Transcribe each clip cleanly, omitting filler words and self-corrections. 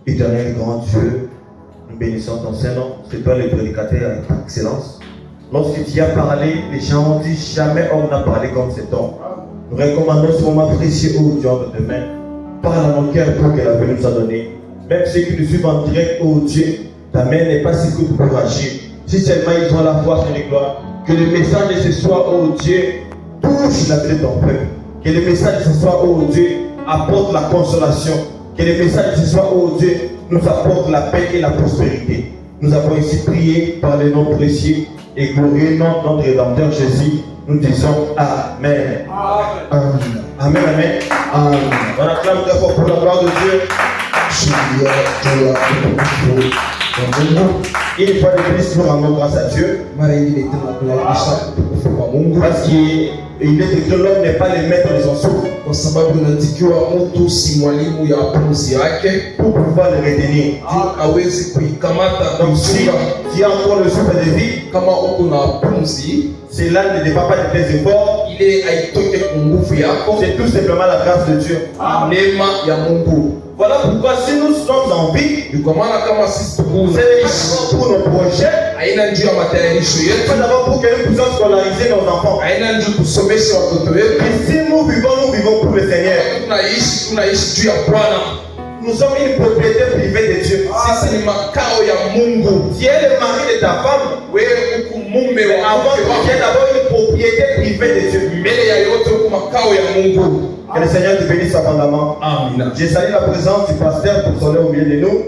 Éternel grand Dieu, nous bénissons ton Saint-Nom. C'est toi le prédicateur par excellence. Lorsque tu as parlé, les gens ont dit jamais homme n'a parlé comme cet homme. Nous recommandons ce moment précieux au Dieu de demain. Parle à nos cœurs pour que la paix nous a donné. Même ceux qui nous suivent en direct, oh Dieu, ta main n'est pas si courte pour agir. Si seulement ils ont la foi sur les gloires, que le message de ce soir, oh Dieu, touche la vie de ton peuple. Que le message de ce soir, oh Dieu, apporte la consolation. Que le message de ce soir, oh Dieu, nous apporte la paix et la prospérité. Nous avons ici prié par le nom précieux et glorieux nom de notre Rédempteur Jésus. Nous disons Amen. Amen. Amen. Amen. Amen. On acclame très fort pour la gloire de Dieu. Une fois de plus, nous rendons grâce à Dieu. Parce qu'il est écrit que l'homme n'est pas le maître de son souffle. Pour pouvoir le retenir. Donc si tu as encore le souffle de vie, cela ne dépend pas de tes efforts. C'est tout simplement la grâce de Dieu. Voilà pourquoi si nous sommes en vie, c'est pour nos projets, c'est d'abord pour que nous puissions scolariser nos enfants. Et si nous vivons pour le Seigneur. Nous sommes une propriété privée de Dieu. Tu es le mari de ta femme. Avant, tu es d'abord une propriété privée de Dieu. Que le Seigneur te bénisse abondamment. Amen. Je salue la présence du pasteur pour son œuvre au milieu de nous.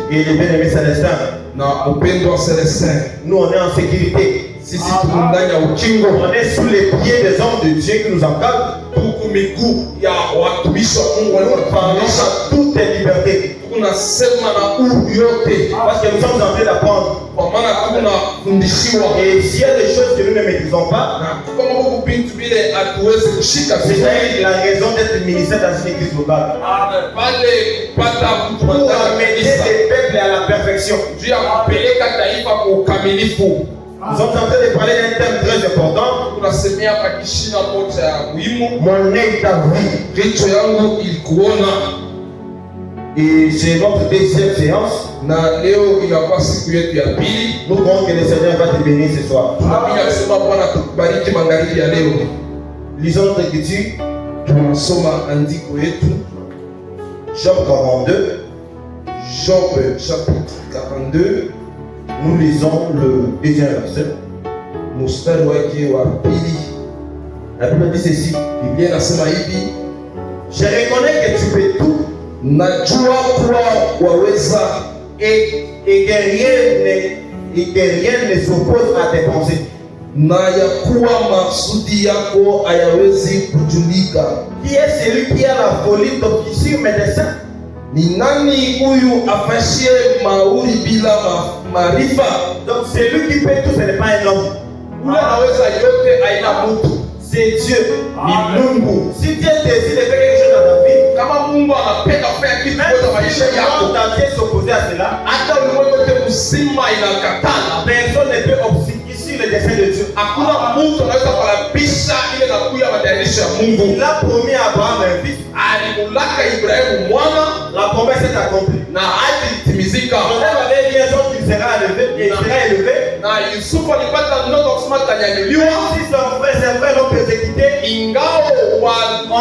Et les bien-aimés Célestins. Nous, on est en sécurité. On est sous les pieds des hommes de Dieu qui nous encadrent. Parlons à toutes les libertés. Parce que nous sommes en train d'apprendre. Et s'il y a des choses que nous ne maîtrisons pas, c'est la raison d'être ministère dans une église locale. Pour amener les peuples à la perfection. Nous sommes en train de parler d'un thème très important. Mon nez t'a vu. Et c'est notre deuxième séance. Nous croyons que le Seigneur va te bénir ce soir. Lisons notre écriture. Job 42. Job chapitre 42. Nous lisons le deuxième verset. La Bible dit ceci. Je reconnais que tu peux tout. Et que rien ne s'oppose à tes pensées. Qui est celui qui a la folie d'obéir mes desseins? Donc celui qui peut tout, ce n'est pas un homme. C'est Dieu. Si Dieu décide de faire quelque chose dans ta vie, même si ta vie s'opposer à cela, personne ne peut obstruer sur le dessein de Dieu. Il a promis à Abraham un fils. La promesse est accomplie. Joseph avait dit un jour qu'il sera élevé, et il sera élevé. Si son frère, ses frères l'ont persécuté, on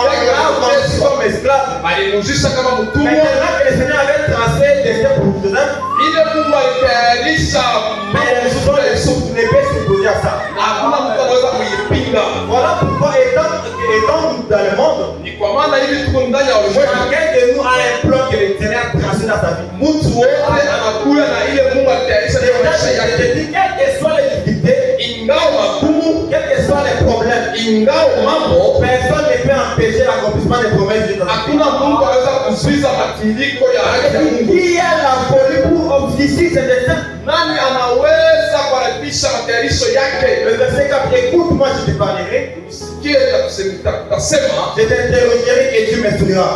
l'a vendu comme esclave. Maintenant que le Seigneur avait tracé des steps pour Joseph, mais les choses ne peuvent s'opposer à ça. Voilà pourquoi, étant dans le monde, chacun de nous a un plan que le Seigneur a tracé dans sa vie. Quelles que soient les difficultés, quels que soient les problèmes, personne ne peut empêcher l'accomplissement des promesses de Dieu. Qui a la folie pour obéir ses desseins? Le verset 4, écoute-moi, je te parlerai. Je t'interrogerai et tu m'instruiras.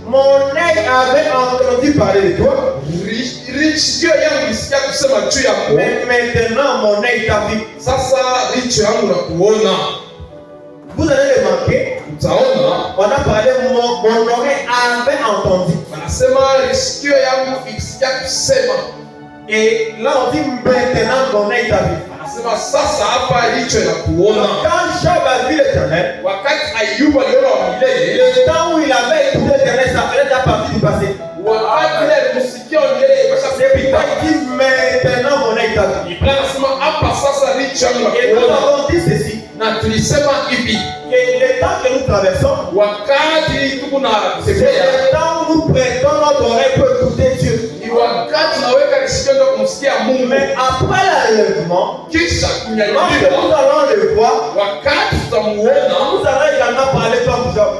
Mon œil avait entendu parler de toi. Mais maintenant mon œil t'a vu. Vous allez remarquer, on a parlé, mon oreille avait entendu. Et là on dit maintenant mon oreille t'a vu. Quand Job a vu l'Éternel, le temps où il avait écouté l'Éternel, ça faisait déjà partie du passé. C'est pourquoi il dit maintenant mon oreille t'a vu. Et nous avons dit ceci, que le temps que nous traversons, c'est le temps où nous prêtons notre oreille pour écouter Dieu. Mais après l'enlèvement, lorsque nous allons le voir, nous allons également parler comme Job.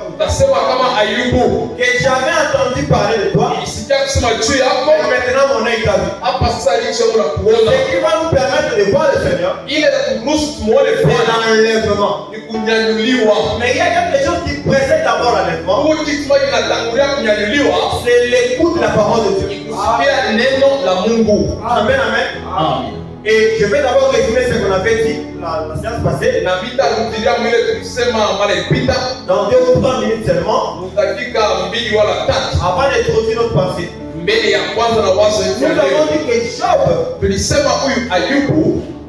Que j'avais entendu parler de toi, mais maintenant mon œil t'a vu. Ce qui va nous permettre de voir le Seigneur, c'est l'enlèvement. Mais il y a quelque chose qui précède d'abord l'enlèvement. C'est l'écoute de la parole de Dieu. Amen, amen. Et je vais d'abord résumer ce qu'on avait dit la séance passée. Dans 2 ou 3 minutes seulement, avant d'introduire notre pensée. Nous avons dit que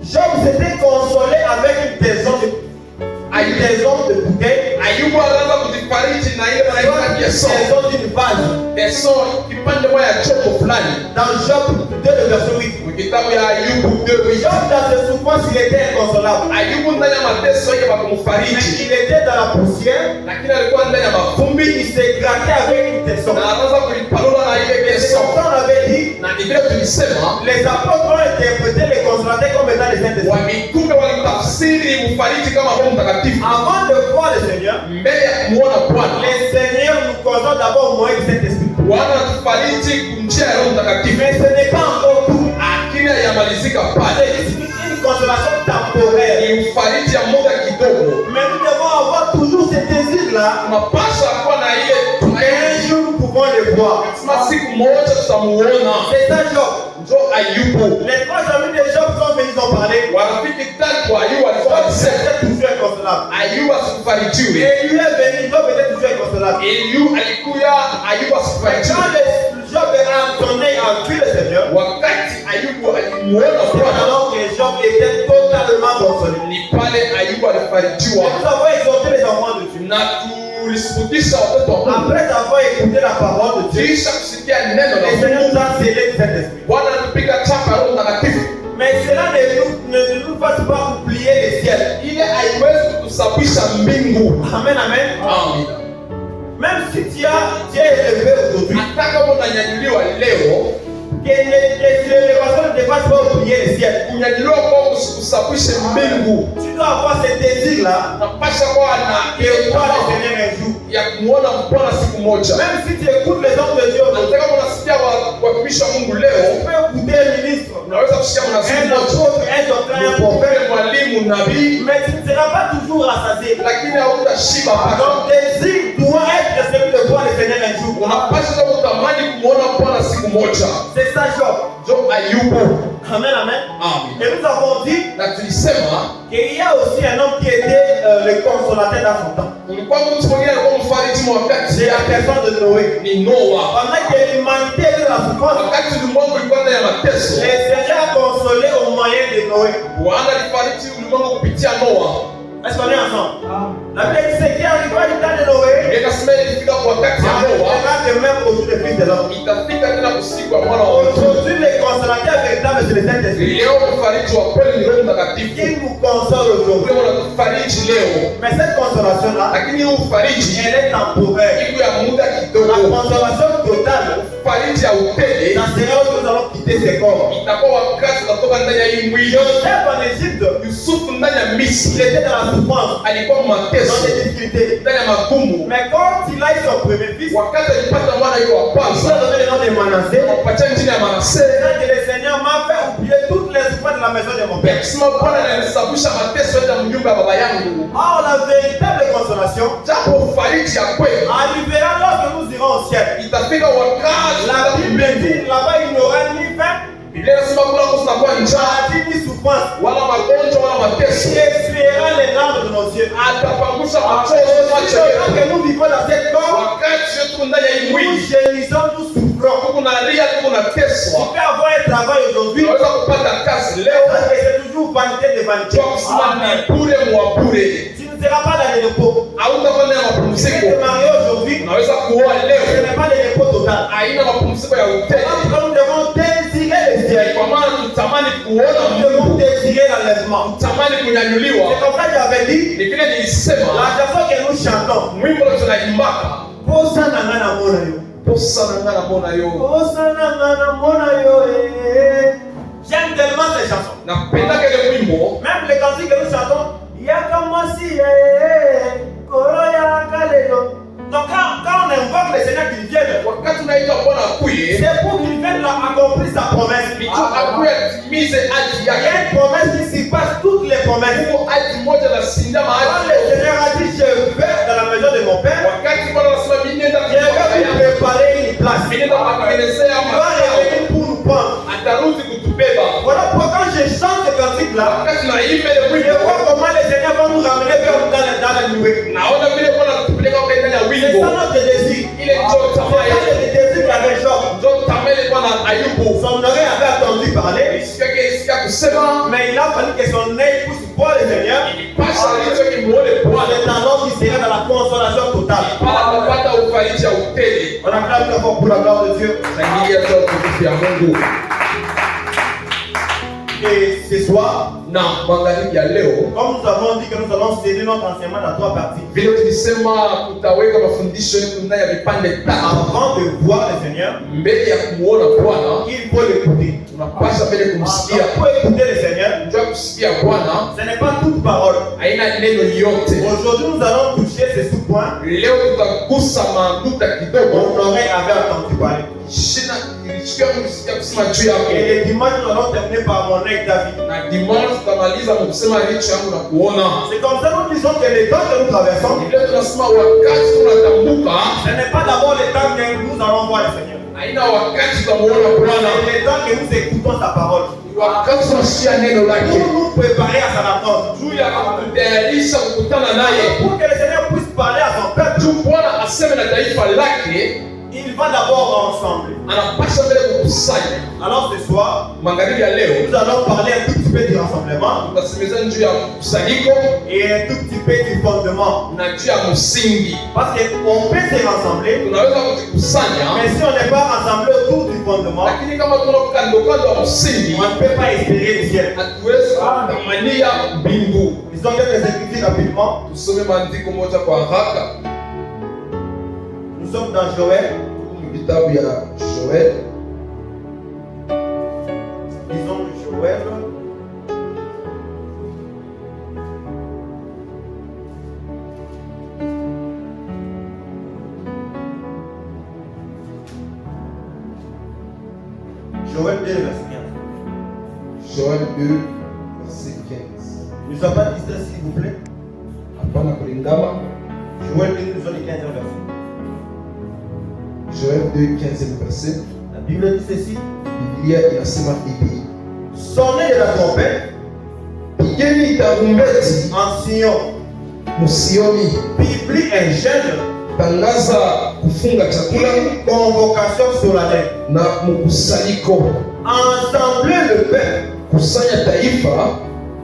Job s'était consolé avec une maison de bouteilles. D'une base. Dans Job 2, le verset 8. Job, dans ses souffrances, il était inconsolable. Il était dans la poussière. Il s'est gratté avec une tesson. On avait dit, les apôtres ont interprété les consolateurs comme étant les Saint-Esprits. Avant de voir le Seigneur, les Seigneurs nous consolent d'abord au moyen du Saint-Esprit. Mais ce n'est pas encore tout. C'est une consolation temporaire. Mais nous devons avoir toujours ce désir-là. Un jour nous pouvons le voir. C'est ça Job. Les 3 amis de Job sont venus en parler. C'était toujours inconsolable. Et lui est venu, Job était toujours inconsolable. Quand Job a entendu en vu le Seigneur, alors que Job était totalement consolé. Nous avons exhorté les enfants de Dieu. Après avoir écouté la parole de Dieu, le Seigneur nous a scellé de cet esprit. Mais cela ne nous fasse pas oublier les ciels. Amen, amen. Même si tu es élevé aujourd'hui, que l'élévation ne dépasse pas oublier les ciels. Tu dois avoir ce désir-là de voir le Seigneur un jour. Même si tu écoutes les hommes de Dieu, tu peux écouter un ministre, un apôtre, un docteur, un prophète, mais tu ne seras pas toujours rassasié. Ton désir doit être celui de voir le Seigneur un jour. C'est ça Job. Amen, amen. Et nous avons dit qu'il y a aussi un homme qui était le consolateur dans son temps. C'est la personne de Noé. Pendant que l'humanité était dans la souffrance, le Seigneur a consolé au moyen de Noé. Est-ce qu'on est ensemble? La Bible dit ce qui arriva du temps de Noé, de même aujourd'hui le Fils de l'homme. Aujourd'hui les consolateurs véritables, c'est le Saint-Esprit. Qui nous console aujourd'hui. Mais cette consolation-là, elle est temporaire. La consolation totale, ça sera où nous allons quitter ce corps. Joseph en Égypte, il était dans la souffrance, dans les difficultés. Mais quand il a eu son premier fils, il a donné le nom de Manassé. Le Seigneur m'a fait oublier toutes les souffrances de la maison de mon père. Or, la véritable consolation arrivera lorsque nous irons au ciel. La Bible dit là-bas il n'y aura ni faim, ni souffrance, mateso. Il essuiera les larmes de nos yeux. Atapangusha machozi Quand nous vivons dans cette corps, wakati tuko ndani ya hii nous mwili. gémissons, nous souffrons. Tuko nalia, tuko Tu nateswa. peux avoir un travail aujourd'hui, Unaweza kupata kazi leo. c'est toujours vanité de vanité. Kwa kusema ni bure mwa bure. Tu ne seras pas dans le repos. Hautakuwa na Tu peux mapumziko. te marier aujourd'hui, Unaweza kuoa ce leo. n'est pas le repos total. Haina mapumziko ya utele. Nous devons désirer le ciel. Kwa maana tutamani kuona Nous devons Mungu. désirer l'enlèvement. Tutamani kunyanyuliwa. C'est comme ça que j'avais dit, Ni vile nilisema la chanson que nous chantons, mwimbo tunaimbaka. Posa na ngana mona yo. Posa na ngana mona yo. Posa na ngana mona yo. J'aime tellement ces chansons. Napenda kile mwimbo. Même les cantiques que nous chantons, Yaka Mwasi, Koro Yaka Lelo. Donc quand on invoque le Seigneur qu'il vienne, Wakati unaita Bwana akuye, c'est pour qu'il vienne accomplir sa promesse. ni tu akuye atimize ahadi Il y a yake. une promesse qui surpasse toutes les promesses. Mungu ahadi moja na sinda Quand mahali. le Seigneur a dit, je vais dans la maison de mon Père, Wakati Bwana anasema mimi nenda je vais vous préparer une place. mimi nenda kutengenezea Il va makao. revenir pour nous prendre. Atarudi kutubeba. Voilà pourquoi quand je chante ce cantique-là, Wakati naimba ile je wimbo, vois comment le Seigneur va nous ramener vers dans la nuée. naona vile Bwana anatupeleka kwa ndani ya C'est wimbo. ça notre désir. Ile ndio tamaa C'est yetu. ça le désir qu'avait Job. Ndio tamaa ile Bwana Ayubu. Son oreille avait entendu parler, Isikia kusema mais il a fallu que son œil puisse voir le Seigneur. pasha alichokimuone Bwana. C'est alors qu'il serait dans la consolation totale. Pala kupata ufariji ya utele. On acclame très fort pour la gloire de Dieu. Shangilia tu utukufu ya Mungu. Et ce soir, Na magharibi ya leo, comme nous avons dit que nous allons céder notre enseignement dans 3 parties, vile tulisema tutaweka mafundisho yetu ndani ya vipande tatu. avant de voir le Seigneur, Mbele ya kumuona Bwana, il faut l'écouter. tunapasha mbele Donc, kumsikia. pour écouter le Seigneur, Njoo kusikia Bwana, ce n'est pas toute parole. haina neno yote. Aujourd'hui, nous allons toucher ce sous-point. Leo tutagusa maduta kidogo. Mon oreille avait entendu parler. Shina ilichukua kusikia kusema juu yako. Et le dimanche, nous allons terminer par mon œil David. Na dimanche tutamaliza kwa kusema licho yangu na kuona. C'est comme ça que nous disons que les temps que nous traversons, Ile tunasema wakati tunatambuka, ce n'est pas d'abord le temps que nous allons voir le Seigneur. haina wakati tutamuona Bwana. C'est le temps que nous écoutons sa parole. Wakati tunasikia neno lake. Pour nous préparer à sa rencontre. Juu ya kututayarisha kukutana naye. Pour que le Seigneur puisse parler à son peuple, Juu Bwana aseme na taifa lake, il va d'abord ensemble. anapasha mbele kukusanya. Alors ce soir, Magharibi ya leo nous allons parler un tout petit peu du rassemblement tutasemezana juu ya kusanyiko et un tout petit peu du fondement. na juu ya msingi. Parce qu'on peut se rassembler, Tunaweza kujikusanya, mais si on n'est pas rassemblé autour du fondement, lakini kama tuko kando kando ya msingi, on ne peut pas espérer le ciel. hatuwezi kutamania mbingu. Lisons quelques écritures rapidement. Tusome maandiko moja kwa haraka. Nous sommes dans Joël. Kitabu ya Joel. Lisons Joël. Joël 2, verset 15. Joel 2 verset 15. Ne sois pas distrait, s'il vous plaît. Hapana kulingama. Joël 2, nous sommes le 15e verset. Joel 2 15e verset. La Bible dit ceci. Biblia inasema hivi. Sonnez de la trompette Pigeni tarumbeti en Sion. Musioni. Publie un jeûne, Tangaza kufunga chakula une convocation solennelle. na mkusanyiko. Assemblez le peuple. Kusanya taifa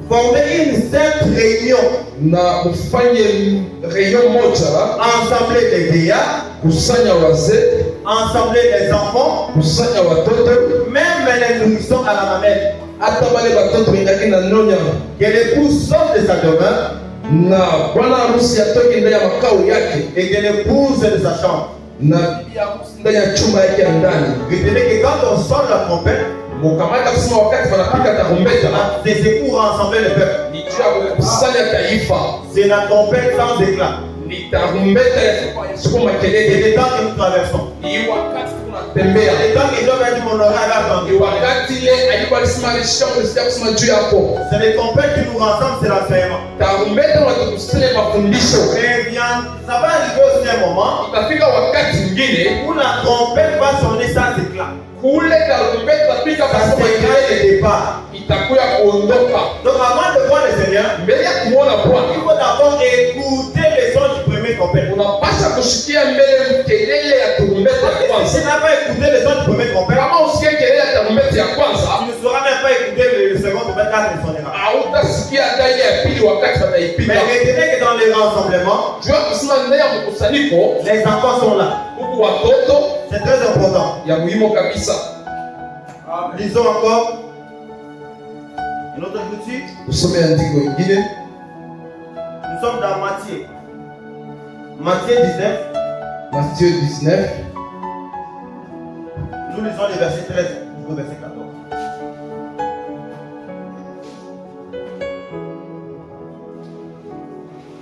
Formez une sainte réunion. na mfanye reyo moja. Assemblez les vieillards. Kusanya wazee, Assemblez les enfants. kusanya watoto, Même les nourrissons à la mamelle. hata wale watoto wengi na nyonya. Que l'épouse sorte de sa demeure Na bwana harusi atoke ndani ya makao yake, et que l'épouse de sa chambre. na bibi harusi ndani ya chumba yake ya ndani. Retenez que quand on sonne la trompette, Mukamata kusema wakati wanapiga tarumbeta, c'est pour rassembler le peuple. ni juu ya kukusanya taifa. C'est la trompette sans éclat. Ni tarumbeta ya siku C'est makelele. le temps que nous traversons. Ni wakati C'est tunatembea. le temps que Dieu a dit mon oreille avait Ni entendu. wakati ile alikuwa alisema alishia kusikia kusema juu yako. C'est les trompettes qui nous rassemblent, c'est l'enseignement. Tarumbeta wanatukusanya mafundisho. Mais bien, ça va arriver aussi un moment Utafika wakati mwingine où la trompette va sonner sans éclat. kule tarumbeta tapiga Ça kwa s'éclate makelele le départ. itakuya kuondoka. Donc avant de voir le Seigneur, Seigneur, mbele ya kumwona Bwana il faut d'abord écouter les sons du premier trompette. unapasha kusikia mbele kelele ya tarumbeta ya Si kwanza. tu n'as pas écouté les sons du premier trompette, Kama usikie kelele ya tarumbeta ya kwanza, tu ne sauras même pas écouter le second trompette quand il sonnera. hautasikia hata ile ya pili wakati Mais wataipiga. retenez que dans les rassemblements, Jua kusema ndani ya mkusanyiko les enfants sont là. huku watoto C'est très important. ya muhimu kabisa. Lisons encore une autre écriture. Tusome andiko ingine. Nous sommes dans Matthieu. Matthieu 19. Matthieu 19. Nous lisons les versets 13 jusqu'au verset 14.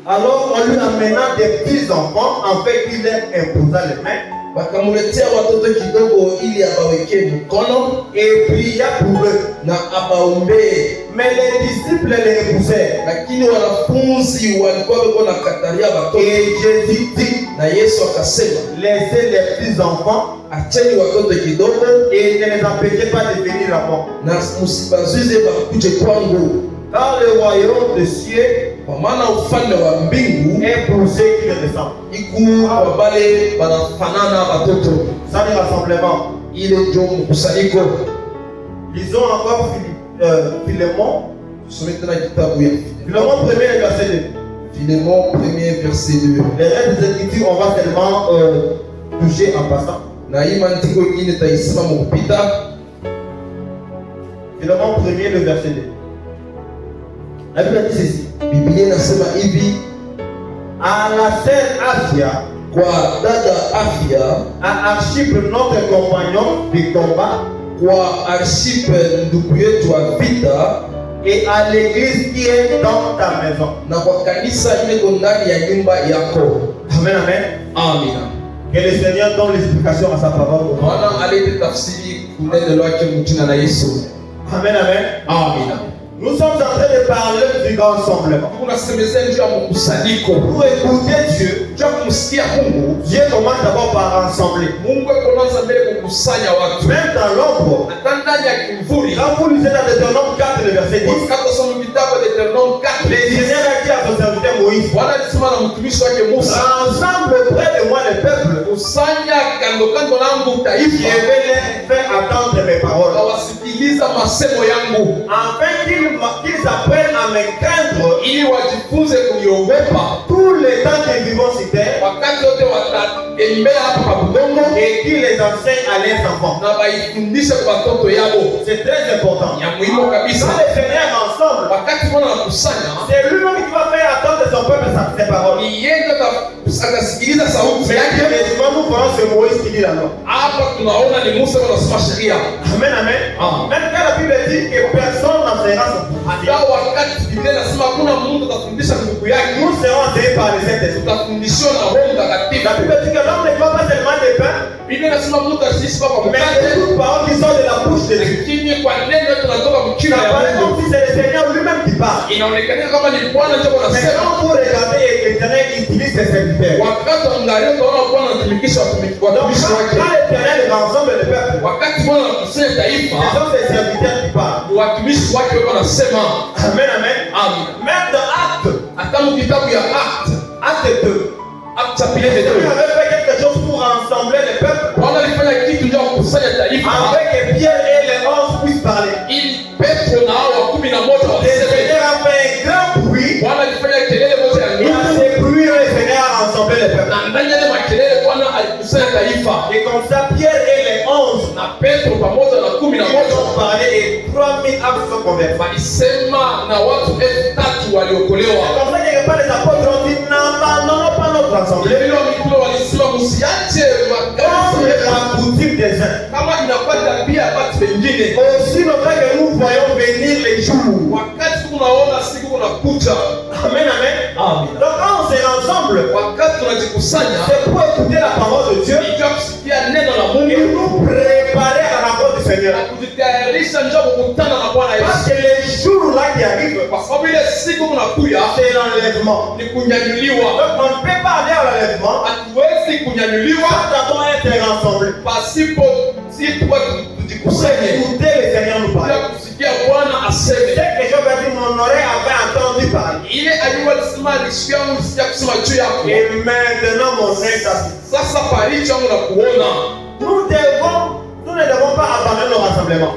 Alors on lui amena des petits enfants, en fait il leur imposa les mains Wakamuletea watoto kidogo ili abawekee mkono et pria pour eux. na abaombee, Mais les disciples les repoussèrent. lakini wanafunzi walikuwa wako na kataria watoto. Et Jésus dit, Na Yesu akasema, laissez les petits enfants acheni watoto kidogo et ne les empêchez pas de venir à moi. na msibazuize bakuje kwangu, Car le royaume des cieux kwa maana ufalme wa mbingu est pour ceux qui le descendent. iku kwa bale banafanana watoto. Ça dit rassemblement. Ile ndio mkusanyiko. Lisons encore Philémon. Tusome tena kitabu ya Philémon 1er verset 2. Philémon 1er verset 2. Les restes des Écritures, on va seulement toucher en passant. Na hii maandiko ingine taisema mkupita. Philémon 1er le verset 2. La Bible dit ceci. Biblia inasema hivi, À la sœur Aphia, kwa dada Afya, à Archippe notre compagnon de combat, kwa Arshipe ndugu yetu wa vita, et à l'église qui est dans ta maison. na kwa kanisa liko ndani ya nyumba yako. Amen, amen. Amina. Que le Seigneur donne l'explication à sa parole. Bwana alete tafsiri kuneno lake mjina la Yesu. Amen, amen. Amina. Nous sommes en train de parler du grand rassemblement. Tunasemezea juu ya mkusanyiko. Pour écouter Dieu, Juu ya kumsikia Mungu, Dieu commence d'abord par rassembler. Mungu anaanza mbele kukusanya watu. Même dans l'ombre, Hata ndani ya kivuli, quand vous lisez dans Deutéronome 4, le verset 10, wakati tunasoma kitabu cha Deuteronome 4, le Seigneur a dit à son serviteur Moïse, Bwana alisema na mtumishi wake Musa, rassemble près de moi le peuple, kusanya kando kando langu je taifa, vais les faire attendre mes paroles, wasikiliza masemo yangu, afin qu'ils apprennent à me craindre ili wajifunze kuniogopa tous les temps qu'ils vivent sur terre, wakati wote watatembea hapa pa budongo, et qu'ils les enseignent à leurs enfants. na waifundishe kwa watoto yao. C'est très important. Ya muhimu kabisa, Quand les Seigneur ensemble, wakati Bwana anakusanya, c'est lui-même qui va faire attendre son peuple ses paroles. ni yeye ndio atasikiliza sauti Mais yake. effectivement, nous voyons ce Moïse qui dit la loi. Hapa tunaona ni Musa anasoma sheria. Amen, amen. Amen. Même quand la Bible dit que personne n'enseignera son Hata wakati Biblia inasema hakuna mtu atafundisha ndugu yake, nous serons enseignés par les Saint-Esprit. tutafundishwa na Roho La Mtakatifu. Bible dit que l'homme ne doit pas seulement de pain, Biblia inasema mtu asiishi kwa mais de mkate, toute parole qui sort de la bouche de Dieu. lakini kwa neno tunatoka Ça mkinywa ya paraît Mungu. comme si c'est le Seigneur lui-même qui parle. Inaonekana kama ni Bwana ndio Mais anasema. quand vous regardez l'Éternel utilise ses serviteurs. Wakati angalia tunaona Bwana anatumikisha Donc watumishi quand wake. l'Éternel rassemble le peuple, Wakati Bwana anakusanya taifa, ce sont ses serviteurs qui parlent. ni watumishi wake wako wanasema. Amen, amen. Amen. Même dans Acte, Hata mkitabu ya Acte, Acte 2, Acte chapitre le Seigneur 2. avait fait quelque chose pour rassembler le peuple, Bwana alifanya kitu ndio kukusanya taifa, afin que Pierre et les 11 puissent parler. ili Petro na hao wa 11 Le waseme. Seigneur a fait un grand bruit, Bwana alifanya kelele moja ya et dans nguvu, ces bruits, le Seigneur a rassemblé le peuple. na ndani ya ile makelele Bwana alikusanya taifa, Et comme ça, Pierre et les 11, na Petro pamoja na 11 ils ont parlé et 3000 âmes sont converties. walisema na watu 3,000 waliokolewa. C'est comme ça que pas les apôtres ont dit, n'abandonnons pas notre assemblée, Vile vile mitume walisema msiache comme makanisa la coutume des uns. kama inakuwa tabia ya watu wengine. Aussi longtemps que nous voyons venir les jours. Wakati tunaona siku kunakuja, Amen, amen. Amen. Donc quand on se rassemble, wakati tunajikusanya c'est pour écouter la parole de Dieu ili kusikia neno la et Mungu nous préparer à la rencontre du Seigneur. na kujitayarisha njoo kukutana na Bwana Parce Yesu, que les jours là qui arrivent, kwa sababu ile siku kunakuja c'est l'enlèvement. ni kunyanyuliwa. Donc on ne peut pas aller à l'enlèvement Hatuwezi kunyanyuliwa sans d'abord être rassemblés. pasipo si tuwe Pour tujikusanye écouter le Seigneur nous bila parler. kusikia Bwana aseme. C'est que je vais dire, mon oreille avait entendu aliwa alisema nishikia yangu sija kusema juu yako. Et maintenant mon œil t'assiste. Sasa palicho yangu na kuona. Nous ne devons pas abandonner nos rassemblements.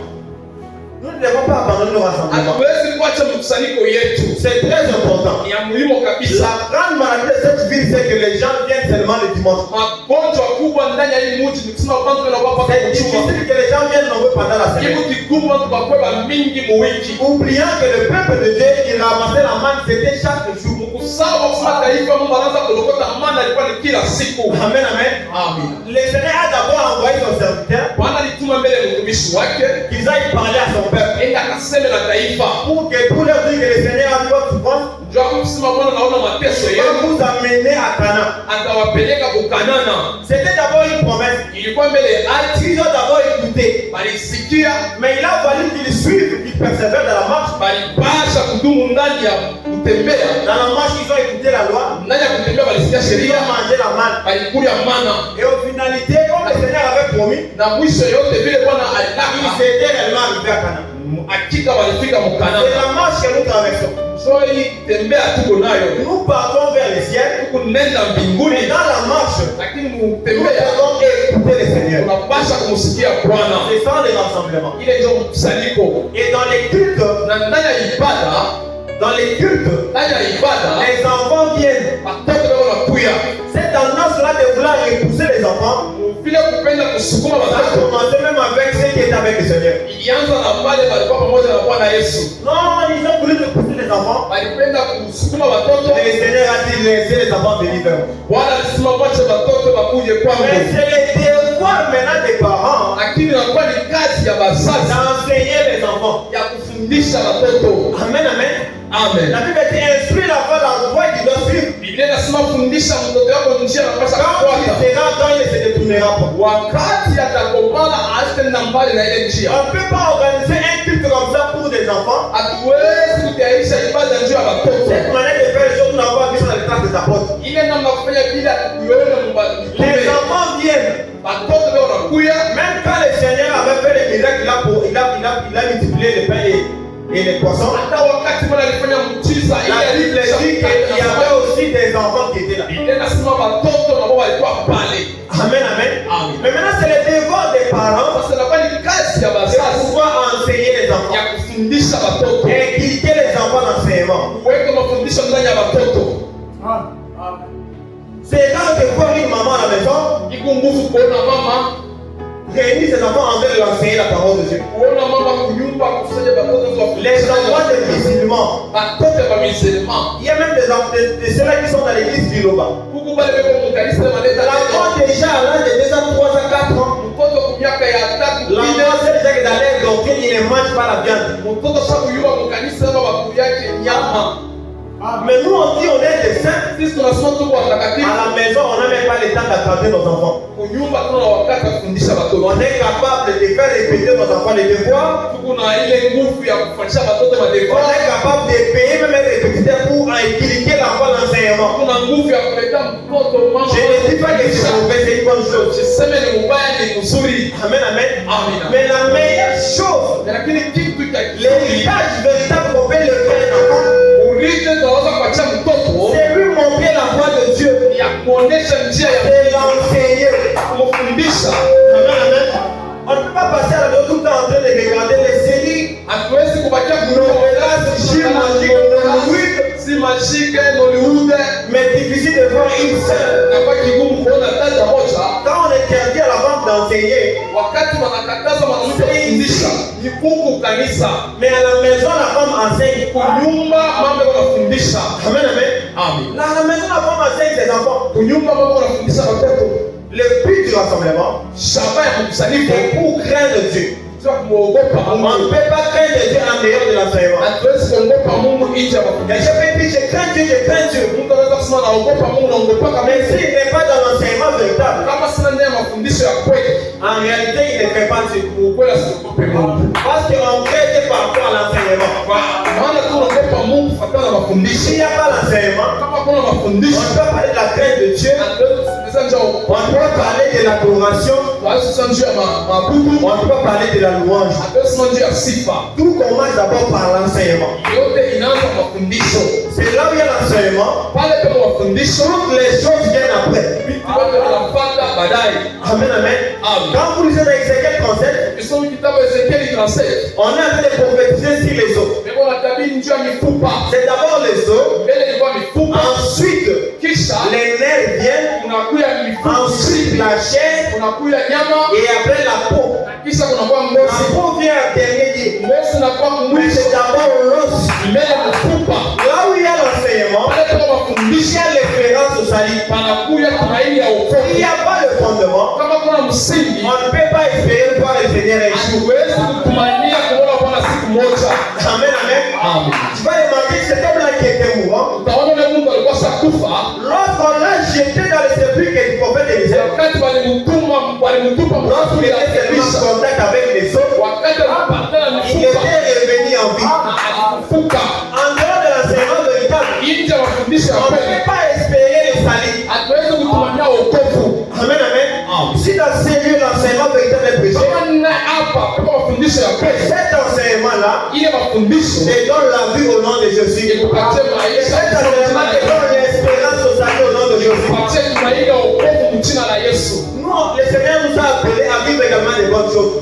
Nous ne devons pas abandonner nos rassemblements. Hatuwezi kuacha mkusanyiko yetu. C'est très important. Ni ya muhimu kabisa. La grande maladie de cette ville, c'est que les gens viennent seulement le dimanche. Magonjwa kubwa ndani ya hii mji ni kusema kwanza na baba C'est difficile que les gens viennent nombreux pendant la semaine. Kitu kikubwa tubakweba mingi mu wiki. Oubliant que le peuple de Dieu, il ramassait la manne, c'était chaque jour. Sawa kusema taifa Mungu anaanza kulokota mana alikuwa ni kila siku. Amen, amen. Amen. Le Seigneur a d'abord envoyé son serviteur. Bwana alituma mbele mtumishi wake Qu'ils aillent parler à son peuple. enda akaseme na taifa. Pour leur dire que le Seigneur a votre souffrance. Ndio kusema Bwana naona mateso Il va yenu. vous amener à Canaan. Atawapeleka kwa Kanana. C'était d'abord une promesse. Ilikuwa mbele ati Ils ont d'abord écouté. balisikia, Mais il a fallu qu'ils suivent, qu'ils persévèrent dans la marche. balipasha kudumu ndani ya kutembea. Dans la marche, ils ont écouté la loi. Ndani ya kutembea balisikia Ils sheria, ont mangé la manne. balikulia mana. Et au finalité, comme le Seigneur avait promis, Na mwisho yote vile Bwana ils alitaka étaient réellement arrivés à Canaan. hakika walifika C'est mkanana. la marche que nous traversons. So hii tembea tuko nayo. Nous partons vers le ciel. Kunenda Mais mbinguni dans la marche, lakini nous mtembea devons écouter le Seigneur. unapasha kumsikia Bwana. C'est ça les rassemblements. Ile ndio mkusanyiko. Et dans les cultes, Na ndani ya ibada, dans les cultes, ndani ya ibada les enfants viennent. watoto wao wanakuya. Cette tendance-là de vouloir repousser les enfants, Vile kupenda kusukuma ça a watoto commencé même avec ceux qui étaient avec le Seigneur. ilianza na pale walikuwa pamoja na Bwana Yesu. Non, ils ont voulu repousser les enfants. Walipenda kusukuma watoto. Et le Seigneur a dit laissez les enfants venir vers moi. Bwana alisema wacha watoto wakuje Mais kwangu. c'est le devoir maintenant des parents Lakini inakuwa ni kazi ya wazazi d'enseigner les enfants. ya kufundisha watoto. Amen, amen. Amen. La Bible dit instruis l'enfant dans la voie qu'il doit suivre. Biblia inasema fundisha mtoto wako njia anapaswa Quand il kufuata. sera grand, il ne se détournera pas. Wakati atakomala asitenda mbali na ile njia. On ne peut pas organiser un culte comme ça pour des enfants. Hatuwezi kutayarisha ibada njia ya watoto. Cette manière de faire les choses, nous n'avons pas vu ça dans les traces des apôtres. Ile namna ya kufanya bila kuiona Les enfants viennent. watoto leo wanakuya. Même quand le Seigneur avait fait les miracles, il a multiplié les pains et les poissons. Hata wakati Bwana alifanya muujiza La Bible dit qu'il y avait aussi des enfants qui étaient là. Biblia inasema watoto na wao walikuwa pale. Amen, amen. Amen. Mais maintenant, c'est le devoir des parents Sasa inakuwa ni kazi ya de wazazi pouvoir enseigner les enfants. ya kufundisha watoto. Inculquer les enfants d'enseignement. Kuweka mafundisho ndani ya watoto. C'est rare de voir une maman à la maison Iko nguvu kuona mama, réunir ses enfants en train de leur enseigner la parole de Dieu. kuona mama kunyumba kusanya watoto kwa Les enfants des musulmans. watoto wa misilima. Il y a même de ceux-là qui sont dans l'église du Loba. Huku bale beko mu kanisa maleta L'enfant déjà à l'âge de 2 ans, 3 ans, 4 ans. mtoto kwa miaka ya 3 L'enfant sait déjà que dans l'air doctrine, il ne mange pas la viande. mtoto sasa kuyua mu kanisa baba babu yake nyama. Mais nous on dit on est des saints. Sisi tunasema tuko watakatifu. À la maison, on n'a même pas le temps d'attraper nos enfants. Kunyumba tuna wakati wa kufundisha watoto. On est capable de faire répéter nos enfants les devoirs. Tuko na ile nguvu ya kufundisha watoto On madevoir. est capable de payer même un répétiteur pour inculquer l'enfant l'enseignement. Kuna nguvu ya kuleta mtoto mama. Je ne dis pas que c'est mauvais, c'est une bonne chose. Siseme ni mbaya ni mzuri. Amen, amen. Amen. Mais la meilleure chose, Lakini kitu cha l'héritage véritable qu'on peut le faire un enfant, urithi tunaweza kuachia mtoto c'est lui montrer la voie de Dieu. ya kuonesha njia ya C'est l'enseigner. kumfundisha. Amen, amen. On ne peut pas passer à la maison tout le temps en train de regarder les séries. Hatuwezi kubakia si mashike Nollywood, Mais difficile de voir une seule. na kwa kigumu kuona dada moja Quand on interdit à la femme d'enseigner, wakati wanakataza mwanamke kufundisha ni huku kanisa. mais à la maison la femme enseigne. Kunyumba mambo wanafundisha. Amen, amen. Amen. Là, à la maison la femme enseigne ses enfants. Kunyumba mambo wanafundisha watoto. Le but du rassemblement, Shaba ya mkusanyiko c'est pour craindre Dieu. sio kumwogopa On ne Mungu. peut pas craindre Dieu en dehors de l'enseignement. Hatuwezi kuogopa Mungu nje ya mafundisho. Quelqu'un peut dire je crains Dieu, je crains Dieu. Mtu anaweza kusema naogopa Mungu, naogopa kama Mais s'il n'est pas dans l'enseignement véritable, kama sina ndani ya mafundisho ya kweli, en réalité il ne fait pas Dieu. ukweli asiogope Mungu. Parce qu'on crée Dieu par rapport à l'enseignement. Maana tu unaogopa Mungu kufuatana na mafundisho. S'il n'y a pas l'enseignement, Kama kuna on mafundisho ne peut pas parler de la crainte de Dieu hatuwezi kusikiliza On ne peut pas parler de l'adoration. On ne peut pas parler de la louange. Tout commence d'abord par l'enseignement. C'est là où il y a l'enseignement. Toutes les choses viennent après. Amen, amen. Quand vous lisez dans Ézéchiel 37, on est en train de prophétiser sur les eaux. C'est d'abord les eaux. Ensuite, les nerfs viennent. Ensuite, la chair. Et après la peau. La peau vient en dernier lieu. Mais c'est d'abord l'os. Là où il y a l'enseignement, il y a l'espérance au salut. Il n'y a pas le fondement. On ne peut pas espérer voir le Seigneur un jour. Amen, amen. Tu vas remarquer que cet homme-là qui était mourant, lorsqu'on l'a jeté dans le sépulcre du prophète Élisée, lorsqu'il était en contact avec les autres, il était revenu en vie. En dehors de l'enseignement véritable, on ne peut pas espérer le salut. Amen, amen. Si dans ces lieux l'enseignement véritable est prêché, cet enseignement-là, il donne la vie au nom de Jésus. Cet enseignement donne l'espérance au salut au nom de Jésus. Nous, le Seigneur nous a appelés à vivre également des bonnes choses.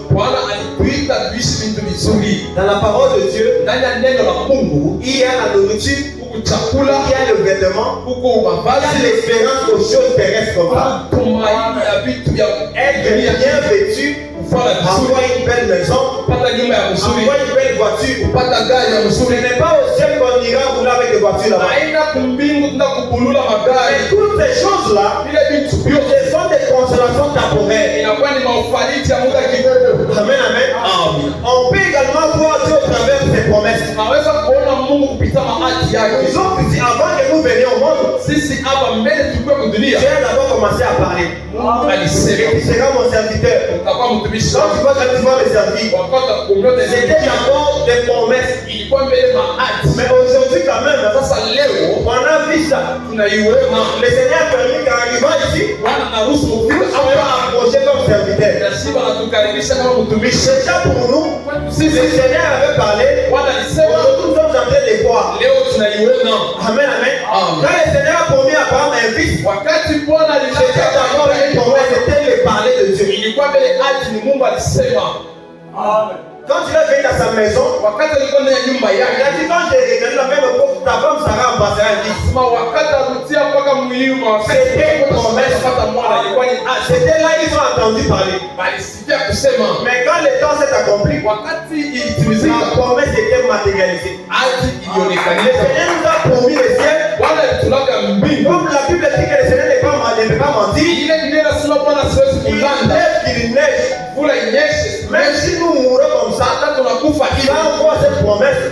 Dans la parole de Dieu, il y a la nourriture, il y a le vêtement, il y a l'espérance aux choses terrestres comme ça. Être bien vêtu, avoir une belle maison, avoir une belle voiture. Ce n'est pas au ciel qu'on ira rouler avec des voitures là-bas. Et toutes ces choses-là, ce sont des consolations temporaires. Amen, amen. On peut également voir Dieu au travers de ses promesses. Ils ont dit avant que nous venions au monde, Dieu a d'abord commencé à parler. Tu seras mon serviteur. Donc tu vas me servir. C'était d'abord des promesses. Mais aujourd'hui quand même, on a vu ça. Le Seigneur a permis qu'arrivant ici, on va approcher comme serviteur. C'est ça pour nous. Si le Seigneur avait parlé, aujourd'hui nous sommes en train de voir. Amen, amen. Quand le Seigneur a promis à Abraham un fils, c'était d'abord une promesse, c'était le parler de Dieu. Quand il a venu dans sa maison, il a dit quand j'ai regardé la même époque, ta femme Sarah embrassera un fils. C'était une promesse. C'était là qu'ils ont entendu parler. Mais quand le temps s'est accompli, la promesse était matérialisée. Le Seigneur nous a promis le ciel. Comme la Bible dit que le Seigneur ne peut pas mentir, il lève qu'il neige. Même si nous mourons comme ça, il va avoir cette promesse.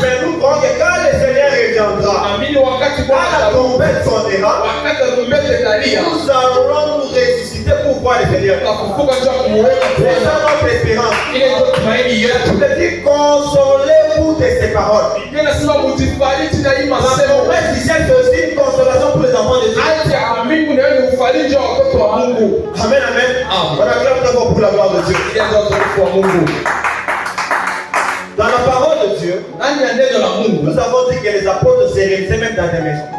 Mais nous croyons que quand le Seigneur reviendra, quand la trompette sonnera, nous allons nous ressusciter pour voir le Seigneur. C'est ça notre espérance. Je te dis, consolez-vous de ces paroles. La promesse du ciel, c'est aussi une consolation pour les enfants de Dieu. Amen, amen. On acclame d'abord pour la gloire de Dieu. Dans la parole de Dieu, nous avons dit que les apôtres se réunissaient même dans des maisons.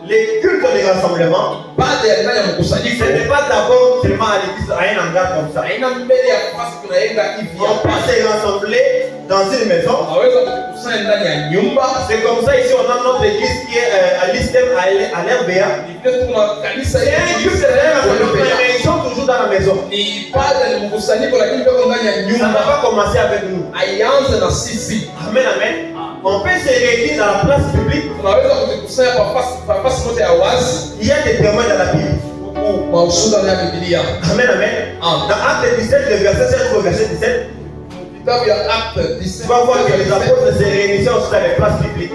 Les cultes de rassemblement, ce n'est pas d'abord seulement à l'église, à un hangar comme ça. On peut se rassembler dans une maison. C'est comme ça ici, on a notre église qui est à l'ISTEM, à l'RBA. C'est un culte de rassemblement, mais ils sont toujours dans la maison. Ça n'a pas commencé avec nous. Amen, amen. On peut se réunir dans la place publique. Il y a des témoins dans la Bible. Amen, amen. Dans Acte 17, le verset 7 au verset 17, tu vas voir que les apôtres se réunissaient aussi dans les places publiques.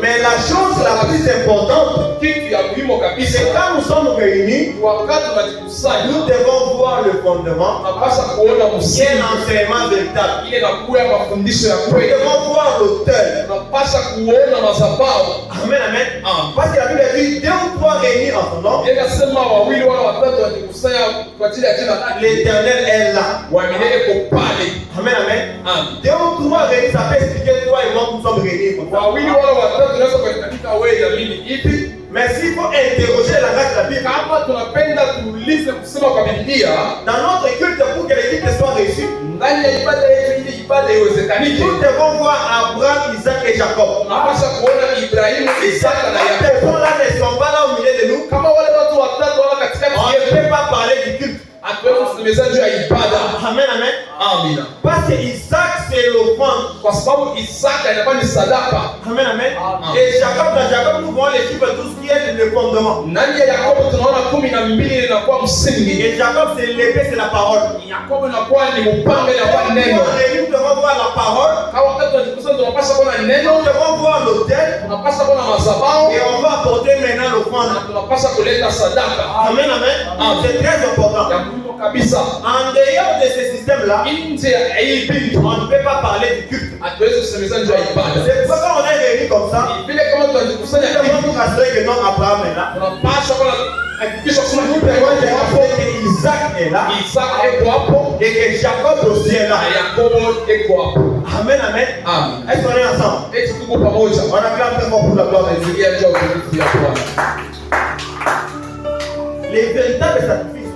Mais la chose la plus importante, c'est quand nous sommes réunis, wakati tunajikusanya nous devons voir le fondement, tunapaswa kuona qui est msingi l'enseignement véritable. ile inakuwa mafundisho ya Nous kweli. devons voir l'auteur. Tunapaswa kuona madhabahu. Amen, amen. Parce que la Bible dit 2 ou 3 réunis en son nom, Inasema wawili wala watatu wakikusanya kwa ajili ya jina lake, l'Éternel est là. waaminieni kwa pale. Amen, amen. Amen. 2 ou 3 réunis, ça peut expliquer toi et moi nous sommes réunis comme ça. Wawili wala watatu tunaweza kuandika wewe na mimi hivi. Mais s'il faut interroger la grâce de la Bible, Kama tunapenda tuulize kusema kwa Biblia, dans notre culte pour que l'équipe soit réussie, ndani ya ibada yetu ili ibada iwezekanike, nous devons voir Abraham, Isaac et Jacob. tunapaswa kuona Ibrahimu, Isaka na Ces Yakobo. personnes-là ne sont pas là au milieu de nous. Kama wale watu watatu wala katikati On ne yetu, peut pas parler du culte. hatuwezi kusemeza juu ya ibada. Amen, amen. Amina. Parce que Isaac, c'est l'offrande. Kwa sababu Isaka inakuwa ni sadaka. Amen, amen. Amen. Et Jacob, dans Jacob, nous voyons les chiffres, tout ce qui est le fondement. Ndani ya Yakobo tunaona 12 inakuwa msingi. Et Jacob, c'est l'épée, c'est la parole. Yakobo inakuwa ni upanga, inakuwa neno. Nous devons voir la parole. Kama wakati tunajikusanya tunapaswa kuona neno, Nous devons voir l'autel. tunapaswa kuona madhabahu, Et on va apporter maintenant l'offrande. na tunapaswa kuleta sadaka. Amen, amen. C'est très important. Ya muhimu kabisa. En dehors de ce système-là, Nje ya hii bintu on ne peut pas parler du culte. hatuwezi kusemeza juu ya ibada. C'est pourquoi quand on est réunis comme ça, Vile kama tunajikusanya nous devons nous rassurer que non, Abraham est là. tunapaswa kuona hakikisha kusema Nous devons nous rassurer que Isaac est là. Isaka eko hapo Et que Jacob aussi est là. na Yakobo eko hapo. Amen, amen. Amen. Est-ce qu'on est ensemble? Eti tuko pamoja. On acclame très fort pour la gloire de Dieu. Tulia juu ya utukufu ya Bwana. Les véritables sacrifices,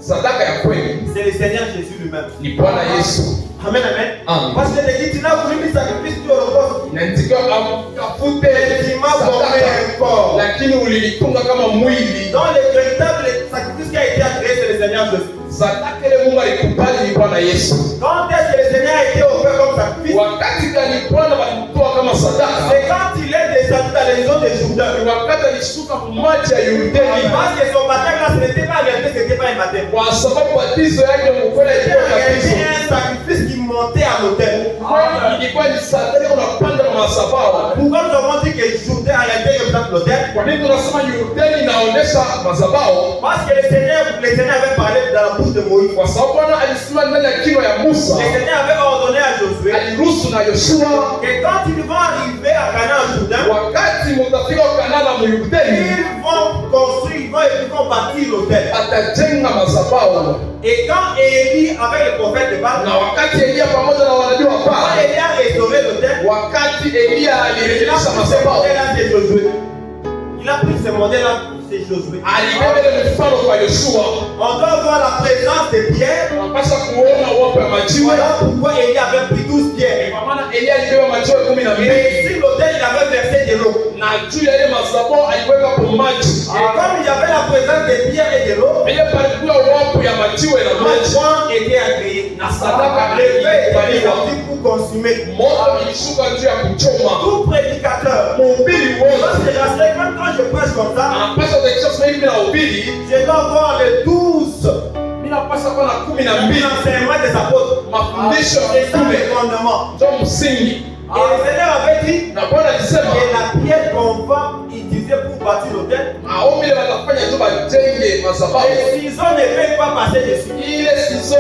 Sadaka ya kweli c'est le Seigneur Jésus lui-même. ni Bwana Yesu. Amen, amen. Amen. Parce que les dit, tu n'as voulu sacrifice du holocauste. Inaandikwa amtafute Tu m'as formé un corps. lakini ulilitunga kama mwili. Donc le véritable sacrifice qui a été créé, c'est le Seigneur Jésus. Sadaka ile Mungu alikubali ni Bwana Yesu. Quand est-ce que le Seigneur a été offert comme sacrifice? Wakati gani Bwana walimtoa kama sadaka? C'est quand il est descendu dans les eaux de Jourdain. Ni wakati alishuka maji ya Yordani. Parce que son baptême là, ce n'était pas réalité, ce n'était pas un baptême. Kwa sababu batizo yake mkweli ilikuwa kabisa. C'était un sacrifice qui montait à l'autel. Kweli ilikuwa ni sadaka unapanda na madhabahu. Pourquoi nous avons dit que Jourdain a été représente l'autel? Kwa nini tunasema Yordani inaonyesha madhabahu? Parce que le Seigneur avait parlé dans la bouche de Moïse. Kwa sababu Bwana alisema ndani ya kinywa ya Musa. Le Seigneur avait ordonné à Josué Aliruhusu na Yoshua que quand ils vont arriver à Canaan Jourdain, wakati mutafika Kanana mu Yordani ils vont construire, ils vont bâtir l'autel. atajenga madhabahu. Et quand Élie avec le prophète de Baal, Na wakati Elia pamoja na wanabii wa quand Baal, Élie a restauré l'autel, wakati Elia il a alirejesha pris ce madhabahu, modèle-là de Josué. Il a pris ce modèle-là de Josué. alibeba ile mfano kwa Yoshua. On doit voir la présence de Pierre. Tunapaswa kuona uwepo wa majiwe. Voilà pourquoi Élie avait pris 12 pierres. Kwa maana Elia alibeba majiwe 12 Mais sur l'autel, il avait versé de l'eau. na juu ya ile madhabahu aliweka kwa maji. Et comme il y avait la présence de Pierre et de l'eau, Ile palikuwa uwepo ya majiwe na le maji. point était agréé. Na sadaka Le feu était ilibaliwa. sorti pour consumer. Moto ilishuka juu ya kuchoma. Tout prédicateur, Mhubiri doit wote se rassurer, même quand je prêche comme ça, anapaswa kuhakikisha sasa hivi nahubiri, je dois voir les 12 mimi napaswa kuwa na 12 l'enseignement des apôtres. mafundisho ya C'est ça mitume. le fondement. Ndio msingi. Et le Seigneur avait dit Na Bwana alisema que la pierre qu'on va utiliser pour bâtir l'autel, maombi ile watafanya tu bajenge madhabahu. les ciseaux ne peuvent pas passer dessus. Ile sizo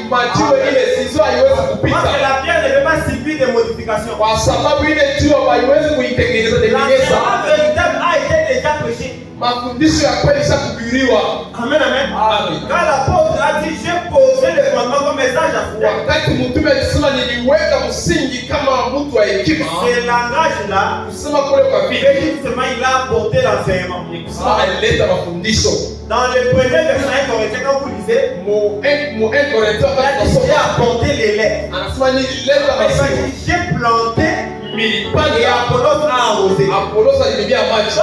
majiwe ile sizo haiwezi Parce kupita. que la pierre ne peut pas subir de modifications. Kwa sababu ile jiwe haiwezi kuitengeneza tengeneza. L'enseignement véritable a été déjà prêché. Mafundisho ya kweli kuhubiriwa. Amen, amen. Amen. Quand l'apôtre a dit, j'ai posé le fondement comme message à vous, Wakati mtume alisema niliweka msingi kama mtu wa hekima, ce langage-là, kusema kule kwa vile effectivement, il a apporté l'enseignement. kusema alileta mafundisho. Dans le premier verset corinthiens, quand vous lisez, Mu 1 Korintho il a dit, j'ai apporté les lettres. anasema nilileta Il a msingi. dit, j'ai planté et Milipanda Apollos a arrosé. Apolosa alimimia maji.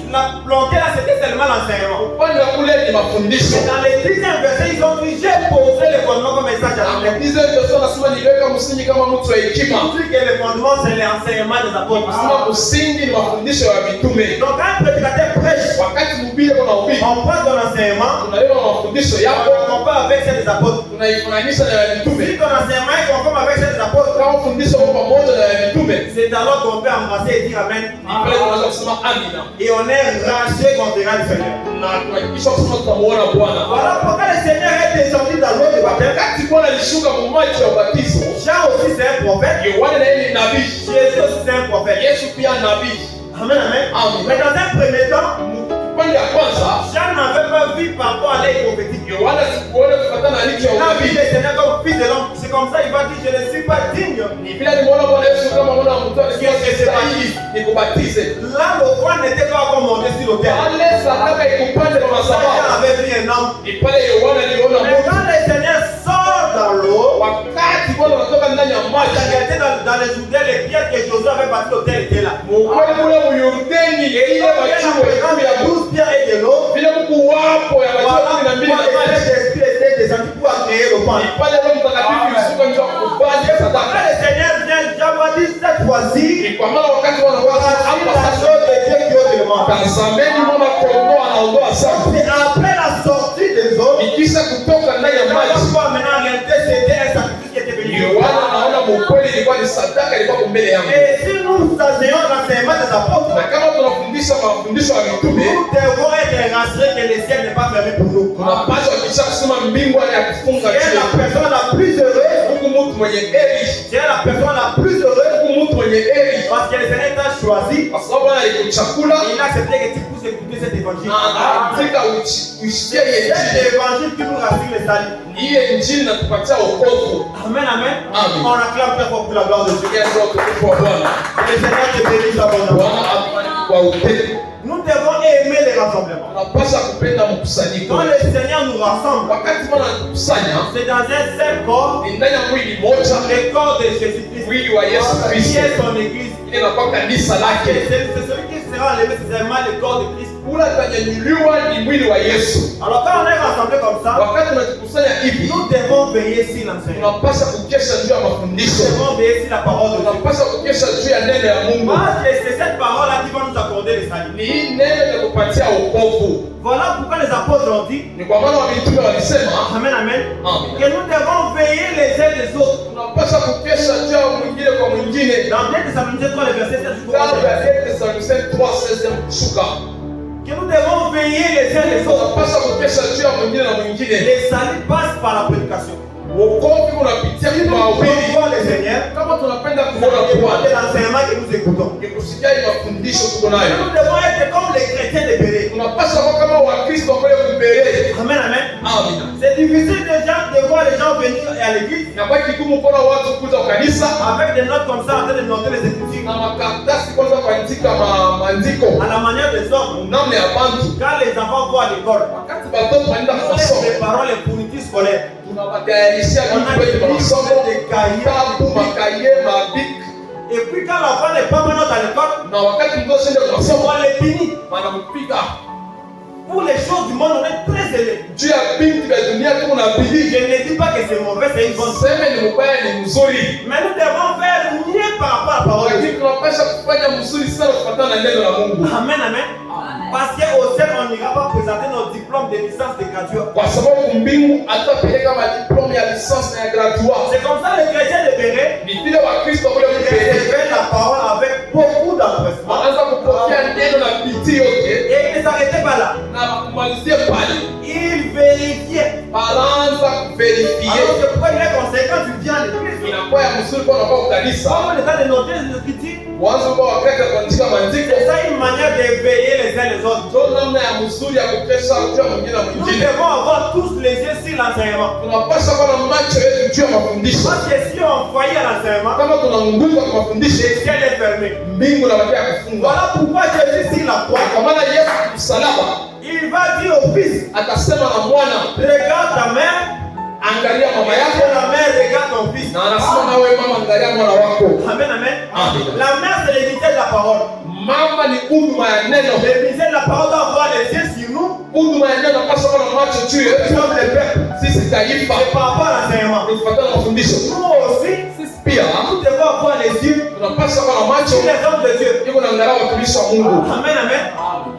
Donc, il a planté là, c'était seulement l'enseignement. Upande wa kule ni mafundisho. Dans les 10e verset, ils ont dit, j'ai posé le fondement comme message à vous. Hizo ndio nasema niliweka msingi kama mtu wa hekima. Il dit que le fondement, c'est l'enseignement des apôtres. Kusema msingi ni mafundisho ya mitume. Donc, quand un prédicateur prêche, Wakati mhubiri anahubiri, on parle de l'enseignement, tunaleta mafundisho on yako, peut compare avec celle des apôtres, tunaifananisha na ya mitume, si ton enseignement est conforme avec celle des apôtres, kama fundisho kwa pamoja na ya mitume, c'est alors qu'on peut embrasser et dire Amen. pale tunaweza kusema amina, Et on est racheté qu'on verra le Seigneur. na tunahakikisha kusema tutamuona Bwana. Voilà pourquoi le Seigneur est descendu dans l'eau de baptême. Wakati Bwana alishuka mu maji ya ubatizo, Jean aussi c'est un prophète. Yohana naye ni nabii, Jésus aussi c'est un prophète. Yesu pia nabii. Amen, amen. Amen. Mais dans un premier temps, Pande ya kwanza, Jean n'avait pas vu par rapport à l'œil prophétique. Yohana sikuona kufuatana na licho ya Il a vu unabii. le Seigneur comme fils de l'homme. C'est comme ça il va dire je ne suis pas digne. Ni vile alimuona Bwana Yesu kama mwana wa mtu alikuwa stahili nikubatize. Là le roi n'était pas encore monté sur l'autel. Pale sadaka ikupande kwa Jean madhabahu. avait vu un homme. Ni pale Yohana aliona Mais mtu. quand le Seigneur sort dans l'eau, Wakati Bwana anatoka ndani ya il a maji, regardé dans les Jourdains, les pierres que Josué avait bâti l'autel étaient là. mukweli mule mu Yordani ile Il y a machiwe ya 12 pierres et de l'eau. vile Mungu wapo ya machiwe Voilà 12 pourquoi na maji. l'Esprit était descendu pour agréer le pain. Ni pale Roho Mtakatifu yusuka njoo kukubali Quand sadaka. le Seigneur vient, Jean va dire cette fois-ci, Ni kwa maana wakati Bwana voici anatoka hapa la sasa, chose de Dieu qui ôte le mal. tazameni mwana kondoo anaondoa dhambi. C'est après la sortie des eaux, Nikisha kutoka ndani ya on va maji, voir maintenant en réalité c'était un sacrifice qui était venu. Yohana anaona mukweli ilikuwa ni sadaka ilikuwa mbele yangu. Et si nous enseignons l'enseignement des apôtres, Na kama tunafundisha mafundisho ya mitume, nous devons être rassurés que le ciel n'est pas fermé pour nous. tunapaswa kisha kusema mbingu ya kufunga C'est la juu. personne la plus heureuse, Huku mtu mwenye heri, c'est la personne la plus heureuse huku mtu mwenye heri, parce que le Seigneur t'a choisi. kwa sababu Bwana alikuchakula Il a accepté que tu puisses écouter cet évangile. na anaandika usikie C'est Injili. cet évangile qui nous rassure le salut. Ni ile Injili inatupatia wokovu. Amen, amen. Amen. On acclame très fort pour la gloire de Dieu. Tukia ndio utukufu wa Bwana. Que le Seigneur te bénisse abondamment. Bwana akubariki kwa upendo. Nous devons aimer les rassemblements. Tunapaswa kupenda mkusanyiko. Quand le Seigneur nous rassemble, Wakati Bwana anatukusanya, c'est dans un seul corps, ni ndani ya mwili moja, le corps de Jésus-Christ. mwili wa Yesu Qui Kristo. est son église. Ile inakuwa kanisa lake. C'est celui qui sera enlevé, c'est seulement le corps de Christ. Ule atanyanyuliwa ni mwili wa Yesu. Alors quand on est rassemblés comme ça, Wakati tunajikusanya hivi, nous devons veiller sur l'enseignement. tunapaswa kukesha juu ya Nous mafundisho. devons veiller sur la parole de Dieu. Tunapaswa kukesha juu ya neno ya Mungu. Parce que c'est cette parole-là qui va nous accorder le salut. Ni hii neno litakupatia wokovu. Voilà pourquoi les apôtres ont dit, Ni kwa maana mitume walisema, Amen, amen, Amen. que nous devons veiller les uns des autres. Tunapaswa kukesha juu ya mwingine kwa mwingine. Dans 2 Thessaloniciens 3, le verset 7, Kitabu ya Thessaloniciens 3:16 kushuka. que nous devons veiller les uns les autres. Tunapaswa kukesha juu ya mwingine na mwingine. Le salut passe par la prédication. Wokovu unapitia Si nous kwa voulons wawili. voir le Seigneur, Kama tunapenda c'est kumwona de Bwana, l'enseignement que nous écoutons. ni kusikia hii mafundisho tuko nayo. Nous devons être comme les chrétiens de Béret. Tunapaswa kuwa kama Wakristo wale kubereye. Amen, amen. Amina. C'est difficile de voir les gens venir à l'église Inakuwa kigumu kuona watu kuja kanisa avec des notes comme ça en train de noter les écritures na makaratasi kwanza kuandika maandiko à la manière des hommes. namna ya bantu. Quand les enfants vont à l'école, Wakati watoto wanaenda nous kwa les masomo, préparons les fournitures scolaires. tunawatayarishia On vitu a kwetu des vya masomo, livres, des cahiers. vitabu, makaye, mabik. Et puis quand l'enfant n'est pas maintenant à l'école, Na wakati mtoto shende kwa masomo, on les punit. wanampiga. Pour les choses du monde, on est très élevés. Juu ya binti vya dunia tuko na bidii. Je ne dis pas que c'est mauvais, c'est une bonne chose. Seme ni mubaya ni mzuri. Mais nous devons faire mieux par rapport à la parole de Lakini Dieu. tunapaswa kufanya mzuri sana kufuatana na neno la Mungu. Amen, amen. Parce qu'au ciel, on n'ira pas présenter nos diplômes de licence de graduat. Kwa sababu mbingu atapeleka madiploma ya lisansi na ya graduat. C'est comme ça les chrétiens de Béret Ni vile Wakristo wale kubereye recevaient la parole avec beaucoup d'empressement. wanaanza kupokea neno na bidii yote Et ils ne s'arrêtaient pas là. na kumalizia pale. Ils vérifiaient. Wanaanza kuverifie. Alors c'est pourquoi il est conséquent, tu viens à l'église. Inakuwa ya mzuri kwa unakuwa ukanisa. Comme on est en train de noter les écritures, Mwanzo kwa wakati wa kuandika maandiko. c'est ça une manière de veiller les uns les autres. Ndio namna ya mzuri ya kukesha juu ya mwingine na Nous mwingine. devons avoir tous les yeux sur l'enseignement. Tunapaswa kuwa na macho yetu juu ya mafundisho. Parce que si on croyait à l'enseignement, Kama tunaunguka kwa mafundisho, le ciel est fermé. mbingu na wakia kufungwa. Voilà pourquoi Jésus sur la croix, Kwa maana Yesu msalaba il va dire au fils, atasema na mwana, regarde ta mère, angalia mama et yako, la mère regarde ton fils. na anasema na wewe mama, angalia mwana wako. Amen, amen. Amen. La mère, c'est l'unité de la parole. Mama ni huduma ya neno. L'unité de la parole doit avoir les yeux sur nous. Huduma ya neno napaswa kuwa na macho juu Nous yetu. sommes les peuples. Sisi taifa Et par rapport à l'enseignement, tunafuatana na mafundisho. nous aussi, Sisi pia nous devons avoir les yeux tunapaswa kuwa na macho sur les hommes de Dieu. iko na angalia watumishi wa Mungu. Amen, amen.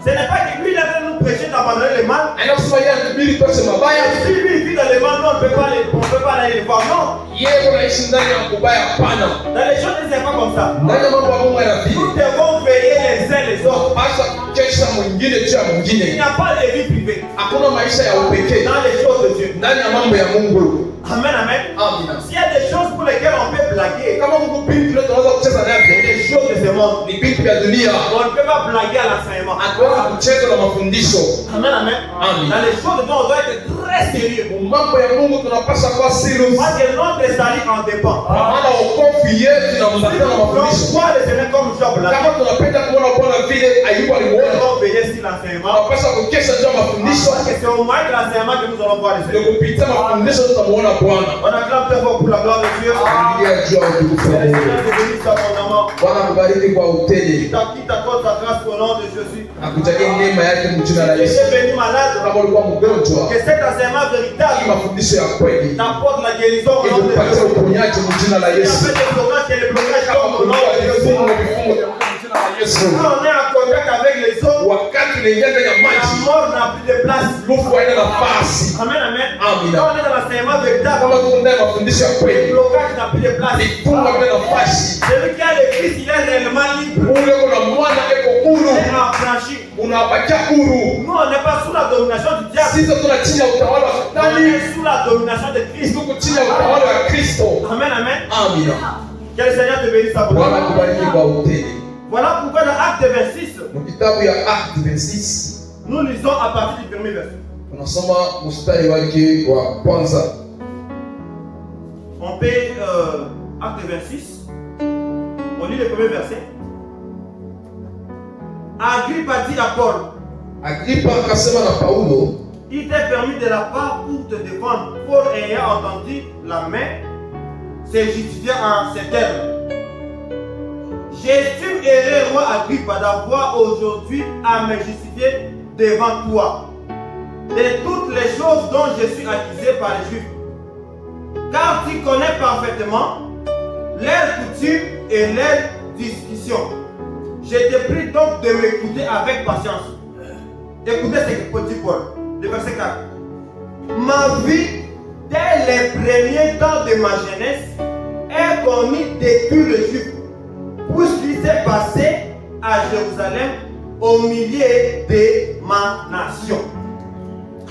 Ce n'est pas que lui, il est en train de nous prêcher d'abandonner le mal. Haina kusema yeye anahubiri toche mabaya. Si lui, il vit dans le mal, on ne peut pas aller les voir, non. Yeye unaishi ndani ya kubaya hapana. Dans les choses, c'est pas comme ça. Ndani ya mambo ya Mungu yanafika. Nous devons veiller les uns les autres. Hasa kesha mwingine juu ya Il mwingine. n'y a pas de vie privée Hakuna maisha ya upekee dans les choses de Dieu. ndani ya mambo ya Mungu. Amen, amen. Amina. S'il y a des choses pour lesquelles on peut blaguer, Kama Mungu binti leo tunaweza kucheza naye des choses de ce monde, ni binti ya dunia. on ne peut pas blaguer à l'enseignement. Hatuwezi kucheza na mafundisho. Amen, amen. Amen. Dans les choses de Dieu, on doit être très sérieux. Mambo ya Mungu tunapaswa kuwa serious. Parce que notre salut en dépend. Kwa maana wokovu yetu Si inambatana na nous voulons mafundisho. voir le Seigneur comme Job là, Kama tunapenda kuona Bwana vile Ayubu nous alimuona, devons veiller sur l'enseignement. tunapaswa kukesha juu ya mafundisho. Parce que c'est au moyen de l'enseignement que nous allons voir le Ndio Seigneur. kupitia mafundisho tutamuona Bwana. On acclame très fort pour la gloire de Dieu. Haleluya juu ya utukufu wa Le Mungu. Seigneur te bénisse abondamment. Bwana kubariki kwa utele. Qui t'accorde sa grâce au nom de Jésus. Akujalie neema yake mjina la Si tu Yesu. es venu malade, Kama ulikuwa mgonjwa, que cet enseignement hii véritable mafundisho ya kweli t'apporte la guérison au nom de ikupatie Jésus. uponyaji mjina la Il y a Yesu. fait des blocages, que les blocages Kama tombent au nom kulikuwa de Jésus. vifungo vya mjina la Yesu. Quand on est en contact avec les autres, Wakati unaingia ndani ya la maji, mort n'a plus de place. lufu haina nafasi. Amen, amen. Amina. Quand on est dans l'enseignement véritable, Kama tuko ndani ya mafundisho ya le kweli, blocage n'a plus de place. vifungo havina nafasi. Celui qui a le Christ, il est réellement libre. Ule kuna mwana eko huru, Il est affranchi. unabakia huru. Nous, on n'est pas sous la domination du diable. Sisi tuna chini ya utawala wa On Shetani, est sous la domination de Christ. tuko chini ya utawala wa Kristo. Amen, amen. Amina. Que le Seigneur te bénisse Bwana abondamment. kubariki kwa utele. Voilà pourquoi dans Acte 26, Mu kitabu ya Acte 26 nous lisons à partir du premier verset. tunasoma mstari wake wa kwanza. On paye Acte 26. On lit le premier verset. Agrippa dit à Paul, Agrippa akasema na Paulo, il t'est permis de la part pour te défendre. Paul ayant entendu la main, s'est justifié en ces termes. J'estime erreur, roi Agrippa, d'avoir aujourd'hui à me justifier devant toi de toutes les choses dont je suis accusé par les Juifs. Car tu connais parfaitement leurs coutumes et leurs discussions. Je te prie donc de m'écouter avec patience. Écoutez ce que dit Paul, le verset 4. Ma vie, dès les premiers temps de ma jeunesse, est connue de tous les Juifs, puisqu'il s'est passé à Jérusalem au milieu de ma nation.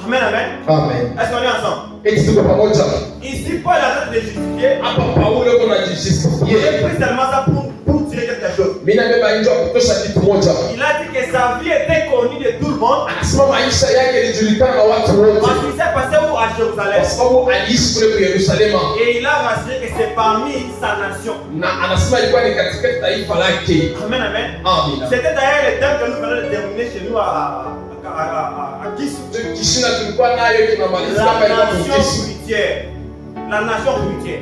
Amen, amen. amen. Est-ce qu'on est ensemble? Eti tuko pamoja. Ici, Paul a train de justifier. Hapa Paulo yuko na J'ai jisifia. pris seulement ça pour tirer quelque chose. Mimi nabeba nje kutosha kitu moja. Il a dit que sa vie était connue de tout le monde Anasema maisha yake ilijulikana na watu wote. parce qu'il s'est passé où? À Jérusalem. Kwa sababu aliishi kule kwa Yerusalema. Et il a rassuré que c'est parmi sa nation. Na anasema ilikuwa ni katika taifa lake. Amen, amen. Amina. C'était d'ailleurs le thème que nous venons de terminer chez nous à Kisu. Kishina tulikuwa nayo tunamalizia La hapa ilikuwa nation Kisu. fruitière. La nation fruitière.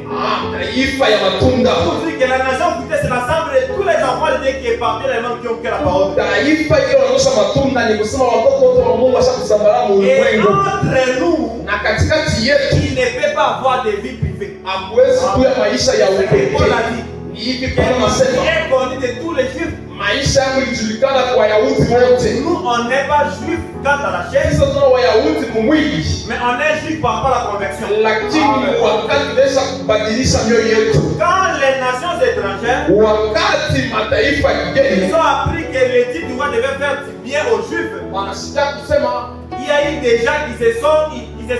Taifa ya matunda. Pour dire que la nation fruitière, c'est l'ensemble de tous les enfants de Dieu qui est parti dans le monde qui ont cru la parole. Taifa hiyo inaonyesha matunda ni kusema watoto wote wa Mungu washakusambara mu Et ulimwengu. entre nous, Na katikati yetu il ne peut pas avoir de vie privée. hakuwezi kuwa maisha ya C'est ce que Paul a upekee. dit. Ni hivi Que Paulo ma vie anasema est connue de tous les juifs. maisha yangu ilijulikana kwa Wayahudi wote. Nous, on n'est pas juif quant à la chair, Sisi tuna Wayahudi mumwili, mais on est juif par rapport à la conversion. lakini wakati tunaweza kubadilisha mioyo yetu, Quand les nations étrangères, wakati mataifa ils kigeni ont appris que l'éthique du roi devait faire du bien aux juifs, wanashika kusema il y a eu des gens qui se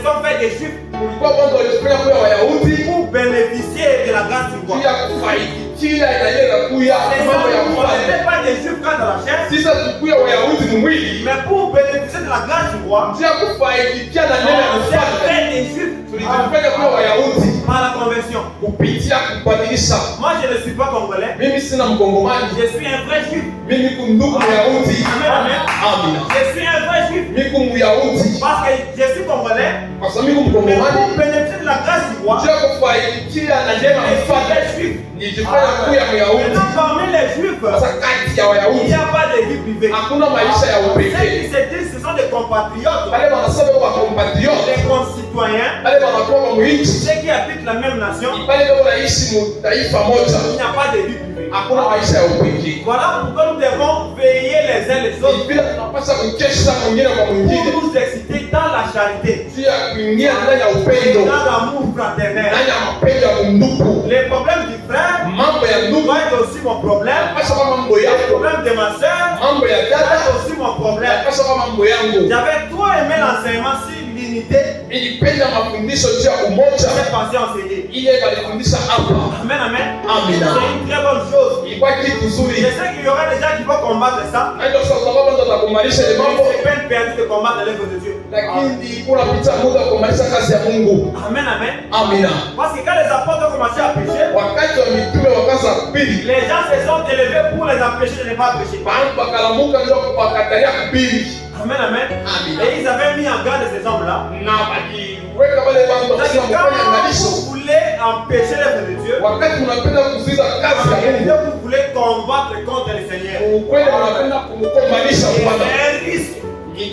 sont fait des juifs kulikuwa mambo walifanya kuya Wayahudi pour bénéficier de la grâce du roi. juu ya kufaidikia inaenda kuya Les mambo ya gens, on mfalme. n'était pas des juifs quant à la chair, Sisi tukuya Wayahudi mumwili mais pour bénéficier de la grâce du roi, juu ya kufaidikia na neno ya on s'est mfalme. fait des juifs Tulijifanya kuwa Wayahudi par la conversion. kupitia kubadilisha. Moi, je ne suis pas congolais, Mimi sina mkongomani, je suis un vrai juif. mimi kundugu Myahudi. Amen, amen. Amina. Je suis un vrai juif Mimi Myahudi parce que je suis congolais, kwa sababu mimi mais mkongomani pour bénéficier de la grâce du roi, juu ya kufaidikia na je neno ya suis mfalme. un juif. Nijifanya kuya Myahudi. Maintenant, parmi les juifs, Sasa kati ya il Wayahudi n'y a pas de vie privée. hakuna maisha ya Ceux qui upekee. se disent ce sont des compatriotes, Wale wanasema wa compatriote, des concitoyens, wale wanakuwa wa mwinchi, ceux qui habitent la même nation, wale ndio wanaishi mu taifa moja. il n'y a pas de vie privée. hakuna maisha ya upekee. Voilà pourquoi nous devons veiller les uns les autres Bila tunapaswa kukesha mwingine kwa mwingine. pour nous exciter dans la charité, Juu ya kuingia ndani ya upendo. dans l'amour fraternel. Ndani ya mapendo ya ndugu. Les problèmes du frère Mambo ya ndugu. doivent être aussi mon problème. Pasa kama mambo Les yako. problèmes de ma soeur Mambo ya doivent dada. être aussi mon problème. Pasa kama mambo yangu. J'avais trop aimé l'enseignement sur l'unité. Nilipenda mafundisho juu ya umoja. J'ai pensé enseigner. Ile balifundisha hapa. Amen, amen. Amina. C'est une très bonne chose. Ilikuwa kitu Je nzuri. sais qu'il y aura des gens qui vont combattre ça. Ndio sababu ndo atakumalisha ile mambo. C'est peine perdue de combattre l'œuvre de Dieu. Lakini unapita muda kumalisha kazi ya Mungu. Amen, amen. Amina. Parce que quand les apôtres ont commencé à pécher, Wakati wa mitume wakaanza kupili. les gens se sont élevés pour les empêcher de ne pas pécher. Bantu bakalamuka ndio wakataria kupili. Amen, amen. Amen. Et ils avaient mis en garde ces hommes-là. Na baliweka wale bantu C'est-à-dire, wakasema mfanye quand angalisho. vous voulez empêcher l'œuvre de Dieu, Wakati unapenda kuzuiza kazi en ya réalité, Mungu. vous voulez combattre contre le Seigneur. Ukweli unapenda kumkomalisha Et Bwana. c'est un risque.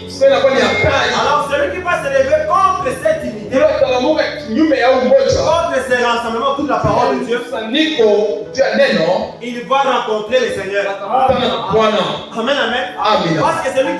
Sasa kwa ni hatari. Alors, celui qui va se lever contre cette unité, Ndio atalamuka kinyume ya umoja. contre ces rassemblements, toute la parole de Dieu, Kusanyiko juu ya neno il va rencontrer le Seigneur. atakutana na Bwana. Amen, amen. Amen. Parce que celui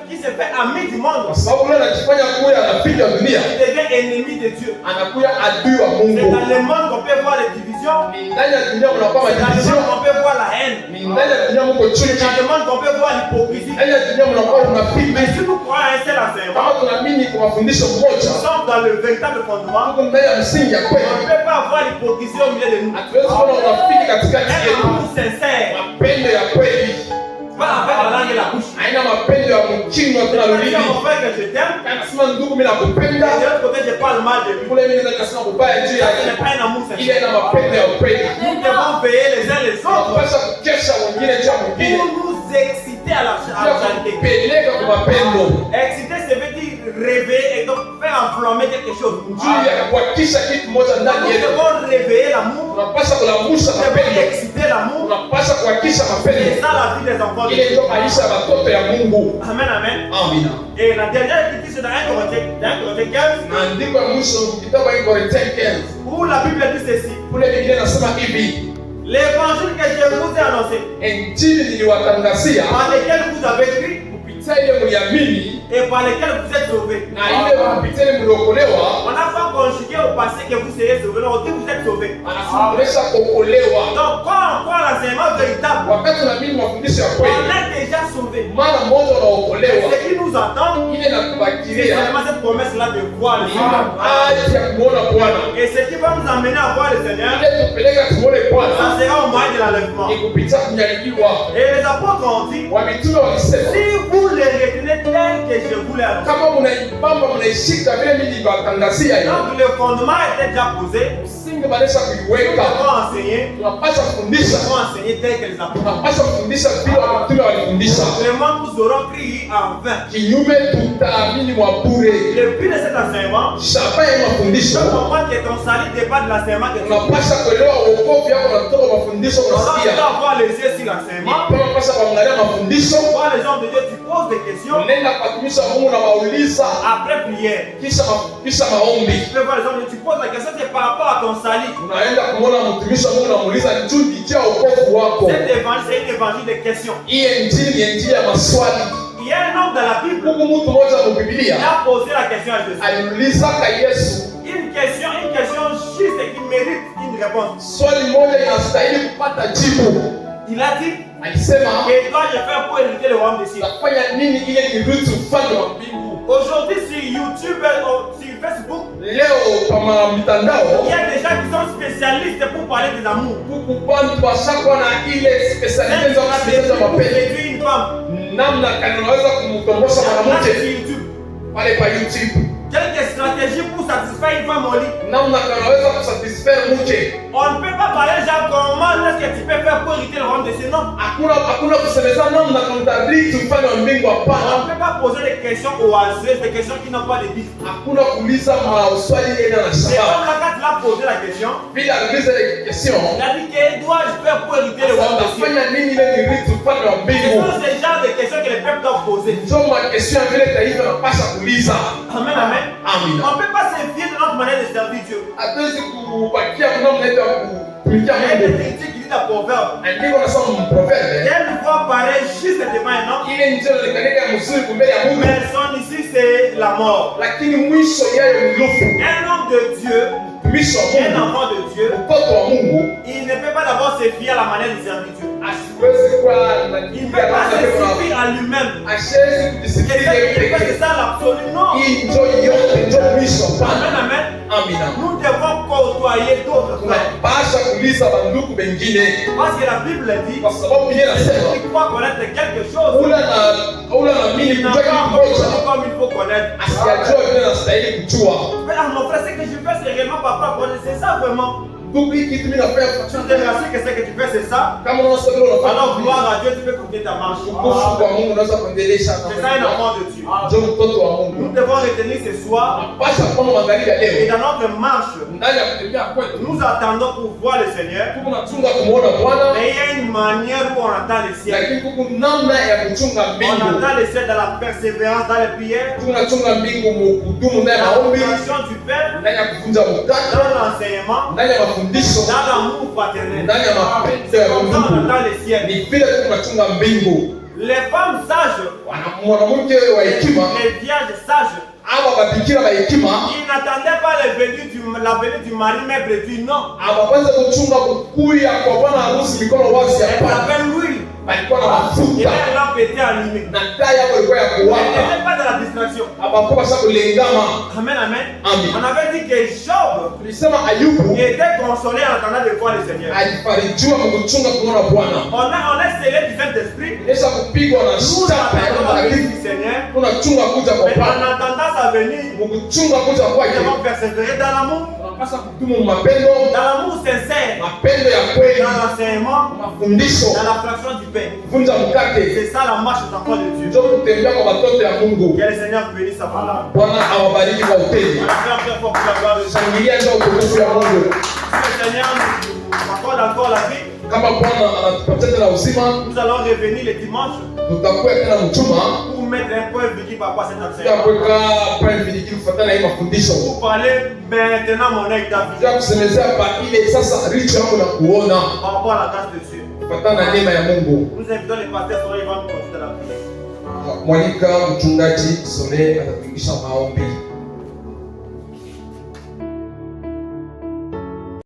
qui se fait ami du monde, Kwa sababu yule anajifanya kuwa rafiki wa dunia, il devient ennemi de Dieu. anakuwa adui wa C'est Mungu. dans le monde qu'on peut voir les divisions. Ni ndani ya dunia mnakuwa C'est dans le madivision. monde qu'on peut voir la haine. Ni ndani ya dunia mko C'est chuki. dans le monde qu'on peut voir l'hypocrisie. Ndani ya dunia mnakuwa unafiki. Mais si nous croyons à un seul enseignement, Kama tunaamini kwa mafundisho nous moja, sommes dans le véritable fondement. tuko ndani ya msingi ya On kweli. ne peut pas avoir l'hypocrisie au milieu de nous. Hatuwezi kuona unafiki katikati Un yetu. amour sincère, Mapendo ya kweli pas avec la langue et la bouche. haina mapendo ya mchingo Je tuna peux lulimi. dire mon frère que je t'aime, Anasema ndugu, mimi et de nakupenda. l'autre côté, je parle mal de lui. Kule mimi naweza kusema kubaya juu Ce yake. n'est pas un amour Ile sincère. ina mapendo ya kweli. Nous devons veiller les uns les autres Tunapaswa kukesha wengine juu ya mwingine. pour nous exciter à la charité. Kupeleka kwa mapendo. Exciter, ça veut dire réveiller et donc faire enflammer quelque chose. Juu ya kuhakikisha kitu moja ndani Nous yetu. devons réveiller l'amour, Tunapaswa kulamusha nous devons mapendo. exciter l'amour. Tunapaswa kuhakikisha C'est mapendo. ça la vie des enfants de Ile Dieu. ndio maisha ya watoto ya Mungu. Amen, amen. Amina. Et la dernière écriture, c'est dans 1 Corinthiens 15, Maandiko ya mwisho kitabu cha Korintho 15. où la Bible dit ceci. Kule Biblia inasema hivi, L'évangile que je vous ai annoncé, Injili niliwatangazia par lequel vous avez cru kupitia ile mliamini et par lequel vous êtes sauvés. na ile kupitia ile mliokolewa, On n'a pas conjugué au passé que vous serez sauvés, non, on dit que vous êtes sauvés. anasema mmesha kuokolewa. Donc, quand on croit l'enseignement véritable, Wakati unaamini mafundisho ya on kweli, est déjà sauvés. mara moja Et unaokolewa. ce qui nous attend, Ile c'est inatubakilia seulement cette promesse-là de voir le Seigneur. hadi ya kuona Bwana. Et ce qui va nous amener à voir le Seigneur, Ile tupeleka tuone ça Bwana sera au moyen de l'enlèvement. ni kupitia kunyanyuliwa. Et les apôtres ont dit, Wamitume walisema, si vous les retenez tel que je vous l'ai annoncé. kama mnaipamba mnaishika vile mimi niliwatangazia hiyo, Donc le fondement était déjà posé. msingi banesha Nous kuiweka. devons enseigner, Tunapaswa nous kufundisha, devons enseigner tel que les apôtres. tunapaswa kufundisha vile wamitume walifundisha. Vraiment, nous aurons crié en vain. Kinyume tutaamini wa bure. Le but de cet enseignement, Shabaha ya je mafundisho, comprends que ton salut dépend de l'enseignement que tu as. unapaswa kuelewa wokovu yako unatoka mafundisho Alors, tu unasikia. dois avoir les yeux sur l'enseignement. Unapaswa kuangalia mafundisho, Voir les hommes de Dieu, tu poses des questions. unaenda kuwatumisha Mungu na wauliza Après prière, kisha maombi. tu peux voir les hommes de Dieu, tu poses la question, c'est par rapport à ton salut. Unaenda kumwona mtumishi wa Mungu unamuuliza juu ya wokovu wako. Cet évangile, c'est un évangile de questions. Hii injili ni injili ya maswali. Il y a un homme dans la Bible Huku mtu mmoja mu qui Biblia a posé la question à Jésus. aliulizaka Yesu Une question juste et qui mérite une réponse. swali moja inastahili kupata jibu. Il a dit, Alisema, que dois-je faire pour hériter le royaume des cieux? utafanya nini ili nirithi ufalme wa mbingu? Aujourd'hui, sur YouTube, sur Facebook, Leo kwa mitandao il y a des gens qui sont spécialistes pour parler des amours. huku bantu bashakuwa na ile specialite za kusikiliza Pour mapenzi. séduire une femme. Namna gani unaweza kumtombosha Là, c'est mwanamke sur YouTube. pale pa YouTube. Quelques stratégies pour satisfaire une femme au lit. Namna gani unaweza kusatisfaire mke. On ne peut pas parler genre comment est-ce que tu peux faire pour hériter le royaume de ces noms. Hakuna kusemeza namna gani utarithi ufalme wa mbingu, On hapana. ne peut pas poser des questions oiseuses, des questions qui n'ont pas de but. Hakuna kuuliza maswali yenye na C'est shabaha. comme là, quand il a posé la question, Bila kuuliza ile question, il a dit que dois-je faire pour hériter le royaume des cieux? utafanya nini ili nirithi ufalme wa Ce mbingu? sont ces genres de questions que les peuples doivent poser. Ndio makestion ya vile taifa napasha kuuliza. Amen, amen. Amina. On ne peut pas se fier de notre manière de servir Dieu. Hatuwezi kubakia namna yetu ya kutumikia Il y a des Mungu. critiques qui disent la proverbe. Andiko nasoma mproverbe. Quelle voix paraît juste devant un homme, Ile njia inaonekana mzuri mbele ya Mungu, mais son issue c'est la mort. lakini mwisho yayo ni lufu. Un homme de Dieu, Mtumishi wa un Mungu, enfant de Dieu, mtoto wa Mungu il ne peut pas d'abord se fier à la manière de servir Dieu. asiwezi kuwa na Il ne peut pas se suffire à lui-même. ashezi Et kujisikia c'est ça l'absolu. Non. hii ndio yote ndio mwisho. Amen, Hapana, amen. amina. Nous devons côtoyer d'autres frères. Tunapasha kuuliza bandugu bengine, Parce que la Bible dit, kwa sababu Biblia inasema qui croit connaître quelque chose, ula na mimi il n'a kujua pas kitu encore moja connu comme il faut connaître. asiyajua vile anastahili kujua. Mais là, mon frère, ce que je fais, c'est réellement papa, c'est ça vraiment. Ndugu, hii kitu mimi nafanya Tu te rassures que ce que tu fais, c'est ça. kama unaona vile Alors, unafanya, gloire à Dieu, tu peux continuer ta marche. utukufu kwa Mungu unaweza kuendelesha. C'est ça un enfant de Dieu. Ndio mtoto wa Mungu. Nous devons retenir ce soir, Pasha kwa magharibi ya et leo dans notre marche, ndani ya kutembea kwetu nous attendons pour voir le Seigneur. tunachunga kumuona Bwana, Mais il y a une manière où on attend le ciel. lakini kuko namna ya kuchunga On mbingu. attend le ciel dans la persévérance, dans les prières, Tunachunga mbingu mu kudumu ndani ya dans la maombi, compréhension du Père, ndani ya kuvunja mkate, dans l'enseignement, ndani ya mafundisho, dans l'amour paternel. ndani ya mapenzi ya Comme ça, on Mungu. attend le ciel. Ni vile tu tunachunga mbingu. Les femmes sages, Mwanamke wa hekima les vierges sages, ama mabikira wa hekima ils n'attendaient pas la venue du mari, mais prévu, non. hawawezi kuchunga kukuya kwa bwana harusi mikono wazi. Elle Hapana, s'appelle l'huile. palikuwa na Et mafuta là, lampe était allumée. na taa yako ilikuwa ya Elle kuwaka, n'était pas dans la distraction. hapakuwa sasa kulengama. Amen, amen. Amen. On avait dit que Job Tulisema Ayubu était consolé en attendant de voir le Seigneur. alifarijiwa kwa kuchunga kumwona Bwana. On est scellé du Saint-Esprit. Kisha kupigwa na Nous shaka ya attendons la venue Mtakatifu, du Seigneur. tunachunga kuja kwa Mais en Bwana. attendant sa venue, Mkuchunga kuja nous kwake, devons persévérer dans l'amour, tunapaswa kudumu mapendo, dans l'amour sincère, mapendo ya kweli, dans l'enseignement, mafundisho, dans la fraction du pain. kuvunja mkate, C'est ça la marche aux enfants de Dieu. ndio kutembea kwa watoto ya Mungu. Que le Seigneur bénisse sa parole. Bwana awabariki kwa upendo. On a fait un peu fort pour la gloire de Dieu. Shangilia ndio utukufu ya Mungu. Si le Seigneur nous accorde encore la vie, Kama Bwana anatupatia tena uzima, nous allons revenir le dimanche tutakuwa tena mchuma pour mettre un point virgule par rapport à cet enseignement. tutakuweka point vidiki kufuatana na hii mafundisho. Pour parler maintenant mon œil ta vie Tutakusemezea pa ile sasa richo yangu na kuona par rapport à la grâce de Dieu. kufuatana na neema ya Mungu. Nous invitons les pasteurs sur les vents pour continuer la prière. Mwalika mchungaji Sole atatuingisha maombi.